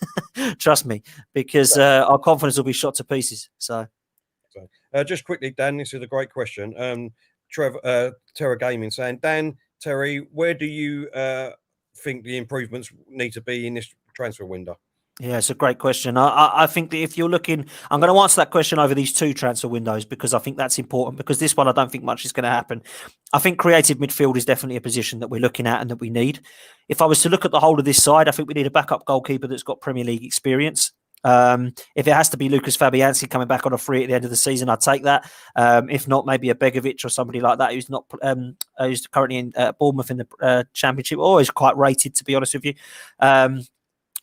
Trust me, because our confidence will be shot to pieces. So just quickly, Dan, this is a great question. Terra Gaming saying, Dan, Terry, where do you think the improvements need to be in this transfer window? Yeah, it's a great question. I think that if you're looking, I'm going to answer that question over these 2 transfer windows because I think that's important, because this one I don't think much is going to happen. I think creative midfield is definitely a position that we're looking at and that we need. If I was to look at the whole of this side, I think we need a backup goalkeeper that's got Premier League experience. If it has to be Lucas Fabianski coming back on a free at the end of the season, I'd take that. If not, maybe a Begovic or somebody like that who's not who's currently in Bournemouth in the Championship. Always quite rated, to be honest with you.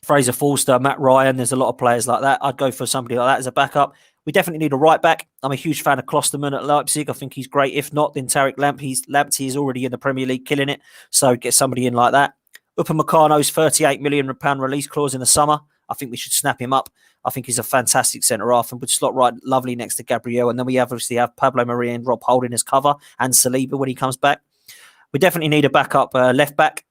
Fraser Forster, Matt Ryan, there's a lot of players like that. I'd go for somebody like that as a backup. We definitely need a right back. I'm a huge fan of Klosterman at Leipzig. I think he's great. If not, then Tariq Lamptey is already in the Premier League killing it. So get somebody in like that. Upamecano's £38 million release clause in the summer. I think we should snap him up. I think he's a fantastic centre-half and would slot right lovely next to Gabriel. And then we obviously have Pablo Maria and Rob Holding as cover, and Saliba when he comes back. We definitely need a backup left back,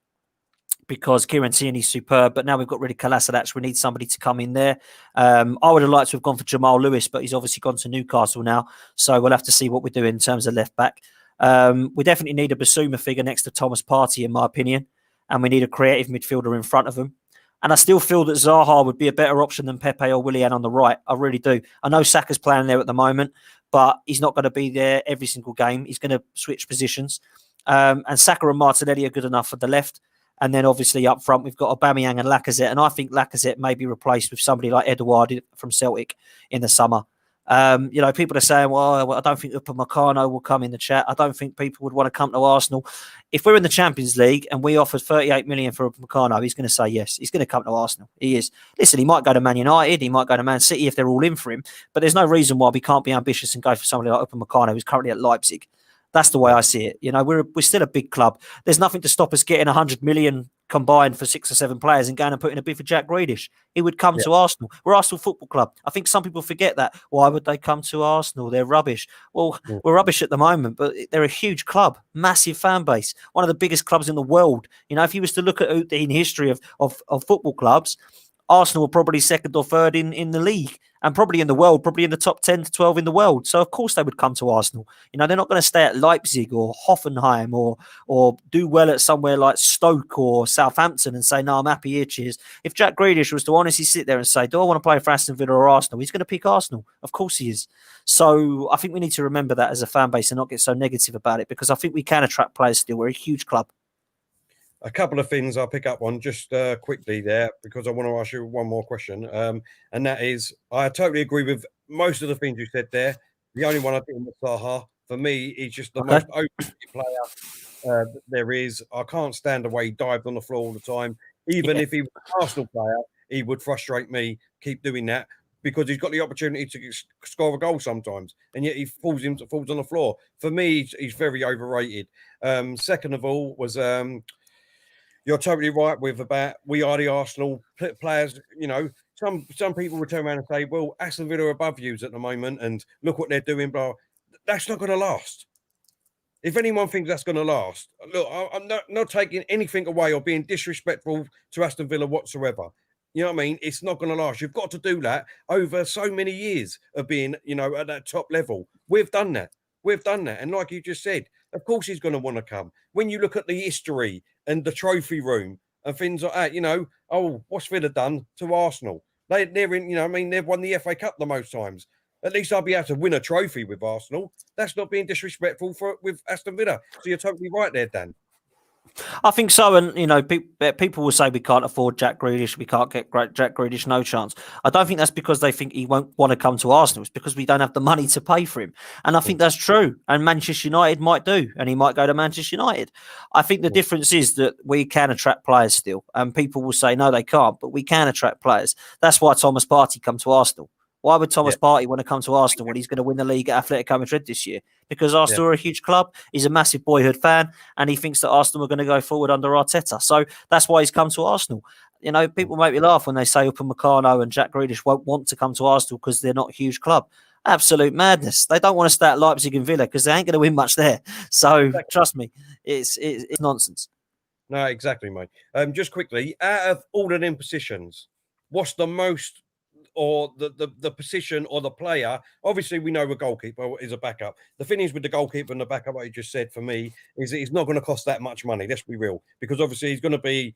because Kieran Tierney is superb, but now we've got rid of Kolasinac. We need somebody to come in there. I would have liked to have gone for Jamal Lewis, but he's obviously gone to Newcastle now, so we'll have to see what we do in terms of left back. We definitely need a Bissouma figure next to Thomas Partey, in my opinion, and we need a creative midfielder in front of him. And I still feel that Zaha would be a better option than Pepe or Willian on the right. I really do. I know Saka's playing there at the moment, but he's not going to be there every single game. He's going to switch positions. And Saka and Martinelli are good enough for the left. And then obviously up front, we've got Aubameyang and Lacazette. And I think Lacazette may be replaced with somebody like Edouard from Celtic in the summer. People are saying, well, I don't think Upamecano will come in the chat. I don't think people would want to come to Arsenal. If we're in the Champions League and we offer 38 million for Upamecano, he's going to say yes. He's going to come to Arsenal. He is. Listen, he might go to Man United. He might go to Man City if they're all in for him. But there's no reason why we can't be ambitious and go for somebody like Upamecano, who's currently at Leipzig. That's the way I see it. We're still a big club. There's nothing to stop us getting 100 million combined for 6 or 7 players and going and putting a bid for Jack Grealish. He would come to Arsenal. We're Arsenal Football Club. I think some people forget that. Why would they come to Arsenal? They're rubbish. Well, we're rubbish at the moment, but they're a huge club, massive fan base, one of the biggest clubs in the world. If you was to look at the history of football clubs, Arsenal are probably second or third in the league, and probably in the world, probably in the top 10 to 12 in the world. So, of course, they would come to Arsenal. They're not going to stay at Leipzig or Hoffenheim or do well at somewhere like Stoke or Southampton and say, no, I'm happy here, cheers. If Jack Grealish was to honestly sit there and say, do I want to play for Aston Villa or Arsenal? He's going to pick Arsenal. Of course he is. So, I think we need to remember that as a fan base and not get so negative about it, because I think we can attract players still. We're a huge club. A couple of things I'll pick up on just quickly there, because I want to ask you one more question. And that is, I totally agree with most of the things you said there. The only one I think with Zaha, for me, he's just the most open player there is. I can't stand the way he dived on the floor all the time. Even if he was an Arsenal player, he would frustrate me, keep doing that, because he's got the opportunity to score a goal sometimes, and yet he falls on the floor. For me, he's very overrated. Second of all was... you're totally right with about we are the Arsenal players. Some people would turn around and say, well, Aston Villa are above yous at the moment and look what they're doing, blah. That's not going to last. If anyone thinks that's going to last, look, I'm not taking anything away or being disrespectful to Aston Villa whatsoever. You know what I mean? It's not going to last. You've got to do that over so many years of being, at that top level. We've done that. And like you just said, of course he's going to want to come. When you look at the history and the trophy room and things like that, what's Villa done to Arsenal? They're in, they've won the FA Cup the most times. At least I'll be able to win a trophy with Arsenal. That's not being disrespectful with Aston Villa. So you're totally right there, Dan. I think so, and people will say we can't afford Jack Grealish, we can't get Jack Grealish, no chance. I don't think that's because they think he won't want to come to Arsenal. It's because we don't have the money to pay for him, and I think that's true. And Manchester United might do, and he might go to Manchester United. I think the difference is that we can attract players still, and people will say no, they can't, but we can attract players. That's why Thomas Partey come to Arsenal. Why would Thomas Partey want to come to Arsenal when he's going to win the league at Atletico Madrid this year? Because Arsenal are a huge club. He's a massive boyhood fan, and he thinks that Arsenal are going to go forward under Arteta. So that's why he's come to Arsenal. People make me laugh when they say Upamecano and Jack Grealish won't want to come to Arsenal because they're not a huge club. Absolute madness. They don't want to stay at Leipzig and Villa because they ain't going to win much there. So trust me, it's nonsense. No, exactly, mate. Just quickly, out of all of them positions, what's the most... or the position or the player? Obviously, we know a goalkeeper is a backup. The thing is with the goalkeeper and the backup, what you just said for me, is it's not going to cost that much money. Let's be real. Because obviously he's going to be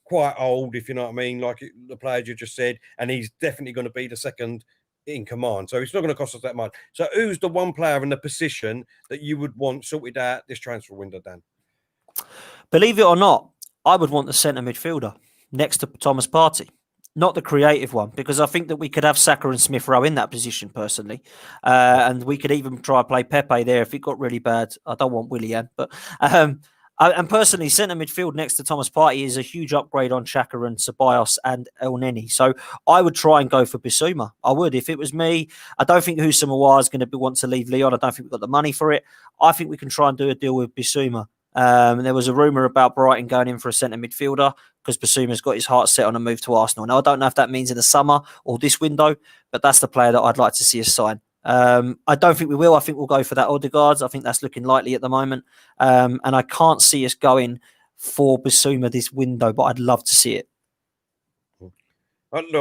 quite old, if you know what I mean, like the players you just said, and he's definitely going to be the second in command. So it's not going to cost us that much. So who's the one player in the position that you would want sorted out this transfer window, Dan? Believe it or not, I would want the centre midfielder next to Thomas Partey. Not the creative one, because I think that we could have Saka and Smith Rowe in that position personally. And we could even try to play Pepe there if it got really bad. I don't want Willian, but and personally, centre midfield next to Thomas Partey is a huge upgrade on Saka and Ceballos and Elneny. So I would try and go for Bissouma. I would. If it was me, I don't think aouar is going to want to leave Lyon. I don't think we've got the money for it. I think we can try and do a deal with Bissouma. There was a rumour about Brighton going in for a centre midfielder because Bissouma's got his heart set on a move to Arsenal. Now, I don't know if that means in the summer or this window, but that's the player that I'd like to see us sign. I don't think we will. I think we'll go for that Odegaard. I think that's looking likely at the moment. And I can't see us going for Bissouma this window, but I'd love to see it. Look,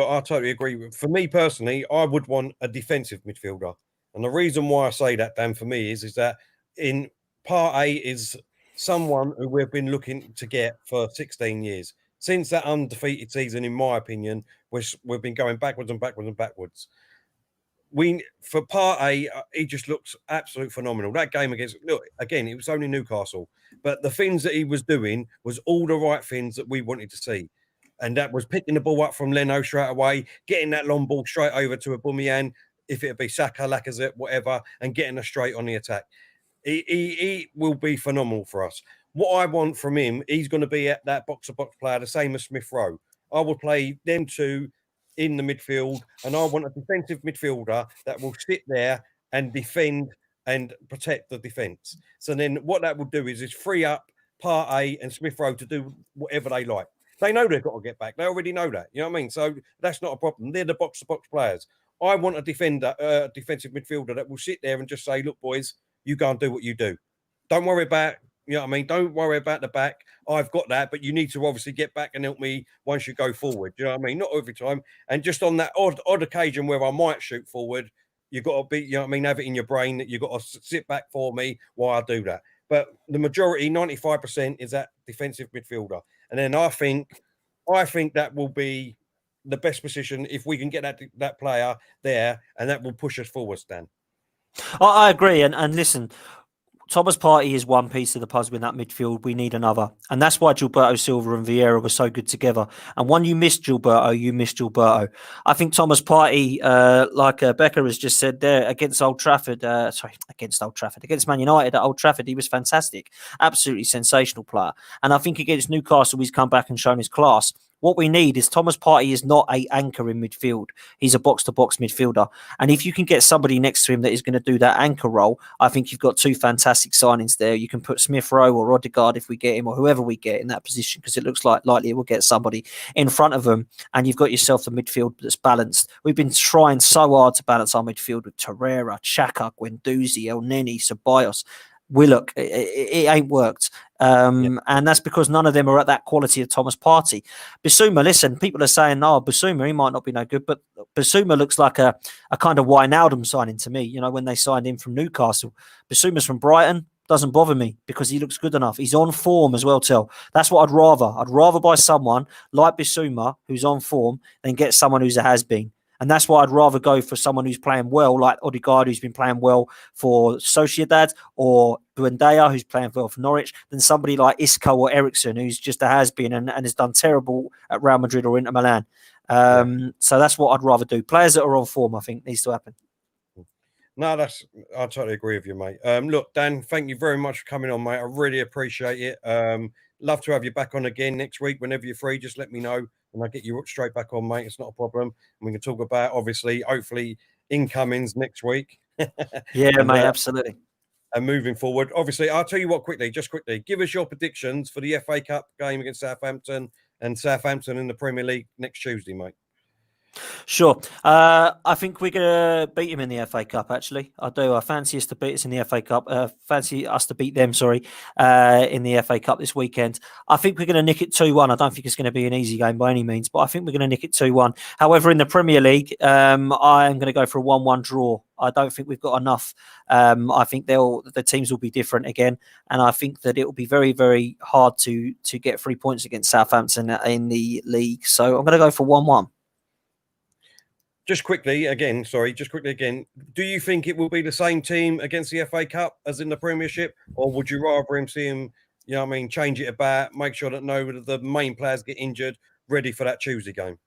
I totally agree. For me personally, I would want a defensive midfielder. And the reason why I say that, Dan, for me is that in Partey is someone who we've been looking to get for 16 years. Since that undefeated season, in my opinion, we've been going backwards and backwards and backwards. For Partey, he just looks absolutely phenomenal. That game look, again, it was only Newcastle, but the things that he was doing was all the right things that we wanted to see. And that was picking the ball up from Leno straight away, getting that long ball straight over to aubameyang, if it be Saka, Lacazette, whatever, and getting us straight on the attack. He will be phenomenal for us. What I want from him, he's going to be at that box-to-box player, the same as Smith Rowe. I will play them two in the midfield, and I want a defensive midfielder that will sit there and defend and protect the defence. So then what that will do is free up Partey and Smith Rowe to do whatever they like. They know they've got to get back. They already know that. You know what I mean? So that's not a problem. They're the box-to-box players. I want a defensive midfielder that will sit there and just say, look, boys, you go and do what you do. Don't worry about, you know what I mean? Don't worry about the back. I've got that, but you need to obviously get back and help me once you go forward. You know what I mean? Not every time. And just on that odd occasion where I might shoot forward, you've got to be, you know what I mean, have it in your brain that you've got to sit back for me while I do that. But the majority, 95%, is that defensive midfielder. And then I think that will be the best position if we can get that player there, and that will push us forward, Stan. I agree. And listen, Thomas Partey is one piece of the puzzle in that midfield. We need another. And that's why Gilberto Silva and Vieira were so good together. And when you miss Gilberto, you miss Gilberto. I think Thomas Partey, like Becca has just said there, against Man United at Old Trafford, he was fantastic. Absolutely sensational player. And I think against Newcastle, he's come back and shown his class. What we need is Thomas Partey is not an anchor in midfield. He's a box-to-box midfielder. And if you can get somebody next to him that is going to do that anchor role, I think you've got two fantastic signings there. You can put Smith Rowe or Odegaard if we get him, or whoever we get in that position, because it looks likely we'll get somebody in front of them. And you've got yourself the midfield that's balanced. We've been trying so hard to balance our midfield with Torreira, Xhaka, Guendouzi, Elneny, Ceballos. Willock, it ain't worked. And that's because none of them are at that quality of Thomas Partey. Bissouma, listen, people are saying, no, Bissouma, he might not be no good, but Bissouma looks like a kind of Wijnaldum signing to me. You know, when they signed him from Newcastle. Bissouma's from Brighton, doesn't bother me because he looks good enough. He's on form as well, Tel. That's what I'd rather. I'd rather buy someone like Bissouma who's on form than get someone who's a has-been. And that's why I'd rather go for someone who's playing well, like Odegaard, who's been playing well for Sociedad, or Buendia, who's playing well for Norwich, than somebody like Isco or Eriksen, who's just a has-been and has done terrible at Real Madrid or Inter Milan. So that's what I'd rather do. Players that are on form, I think, needs to happen. No, I totally agree with you, mate. Look, Dan, thank you very much for coming on, mate. I really appreciate it. Love to have you back on again next week. Whenever you're free, just let me know and I'll get you straight back on, mate. It's not a problem. And we can talk about, obviously, hopefully, incomings next week. Yeah, mate, absolutely. And moving forward, obviously, I'll tell you what, quickly, give us your predictions for the FA Cup game against Southampton and Southampton in the Premier League next Tuesday, mate. Sure. I think we're going to beat him in the FA Cup, actually. I do. I fancy us to beat us in the FA Cup. Fancy us to beat them, in the FA Cup this weekend. I think we're going to nick it 2-1. I don't think it's going to be an easy game by any means, but I think we're going to nick it 2-1. However, in the Premier League, I am going to go for a 1-1 draw. I don't think we've got enough. I think the teams will be different again, and I think that it will be very, very hard to get 3 points against Southampton in the league. So I'm going to go for 1-1. Just quickly again, do you think it will be the same team against the FA Cup as in the Premiership, or would you rather him see him, change it about, make sure that no of the main players get injured, ready for that Tuesday game?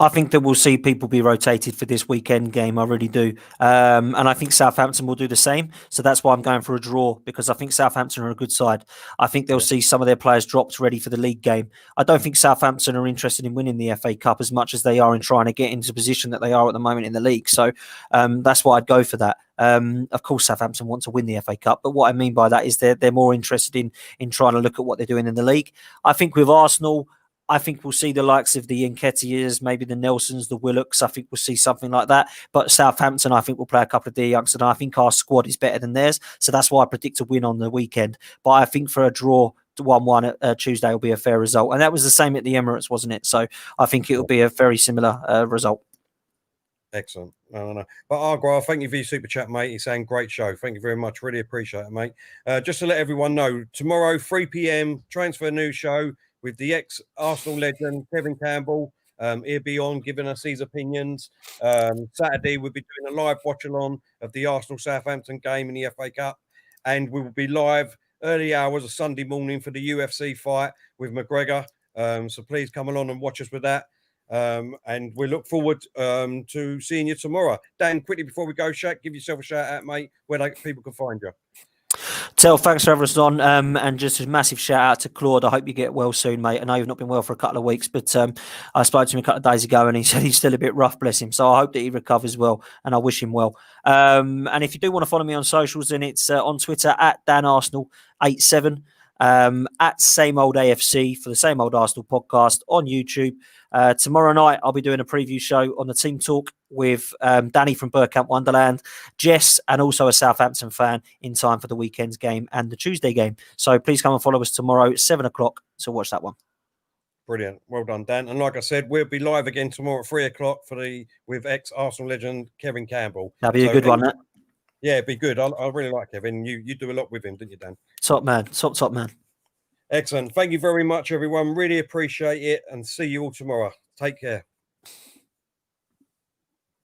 I think that we'll see people be rotated for this weekend game. I really do. And I think Southampton will do the same. So that's why I'm going for a draw, because I think Southampton are a good side. I think they'll see some of their players dropped ready for the league game. I don't think Southampton are interested in winning the FA Cup as much as they are in trying to get into the position that they are at the moment in the league. So that's why I'd go for that. Of course, Southampton want to win the FA Cup, but what I mean by that is they're more interested in trying to look at what they're doing in the league. I think with Arsenal, I think we'll see the likes of the Nketiahs, maybe the Nelsons, the Willocks. I think we'll see something like that. But Southampton, I think, will play a couple of their youngsters. And I think our squad is better than theirs. So that's why I predict a win on the weekend. But I think for a draw, 1-1 at Tuesday will be a fair result. And that was the same at the Emirates, wasn't it? So I think it will be a very similar result. Excellent. No. But Argyle, thank you for your super chat, mate. He's saying great show. Thank you very much. Really appreciate it, mate. Just to let everyone know, tomorrow, 3 p.m, transfer news show with the ex-Arsenal legend, Kevin Campbell. He'll be on giving us his opinions. Saturday, we'll be doing a live watch-along of the Arsenal-Southampton game in the FA Cup. And we will be live early hours of Sunday morning for the UFC fight with McGregor. So please come along and watch us with that. And we look forward to seeing you tomorrow. Dan, quickly before we go, Shaq, give yourself a shout out, mate, where people can find you. Thanks for having us on, and just a massive shout out to Claude. I hope you get well soon, mate. I know you've not been well for a couple of weeks, but I spoke to him a couple of days ago and he said he's still a bit rough, bless him. So I hope that he recovers well, and I wish him well. And if you do want to follow me on socials, then it's on Twitter at DanArsenal87, at Same Old AFC for the Same Old Arsenal podcast on YouTube. Tomorrow night, I'll be doing a preview show on the Team Talk with Danny from Bergkamp Wonderland, Jess, and also a Southampton fan in time for the weekend's game and the Tuesday game. So please come and follow us tomorrow, 7 o'clock, to watch that one. Brilliant. Well done, Dan. And like I said, we'll be live again tomorrow at 3 o'clock with ex-Arsenal legend Kevin Campbell. That'll be a good one, that. Yeah, it'd be good. I really like Kevin. You do a lot with him, didn't you, Dan? Top man. Top man. Excellent. Thank you very much, everyone. Really appreciate it, and see you all tomorrow. Take care.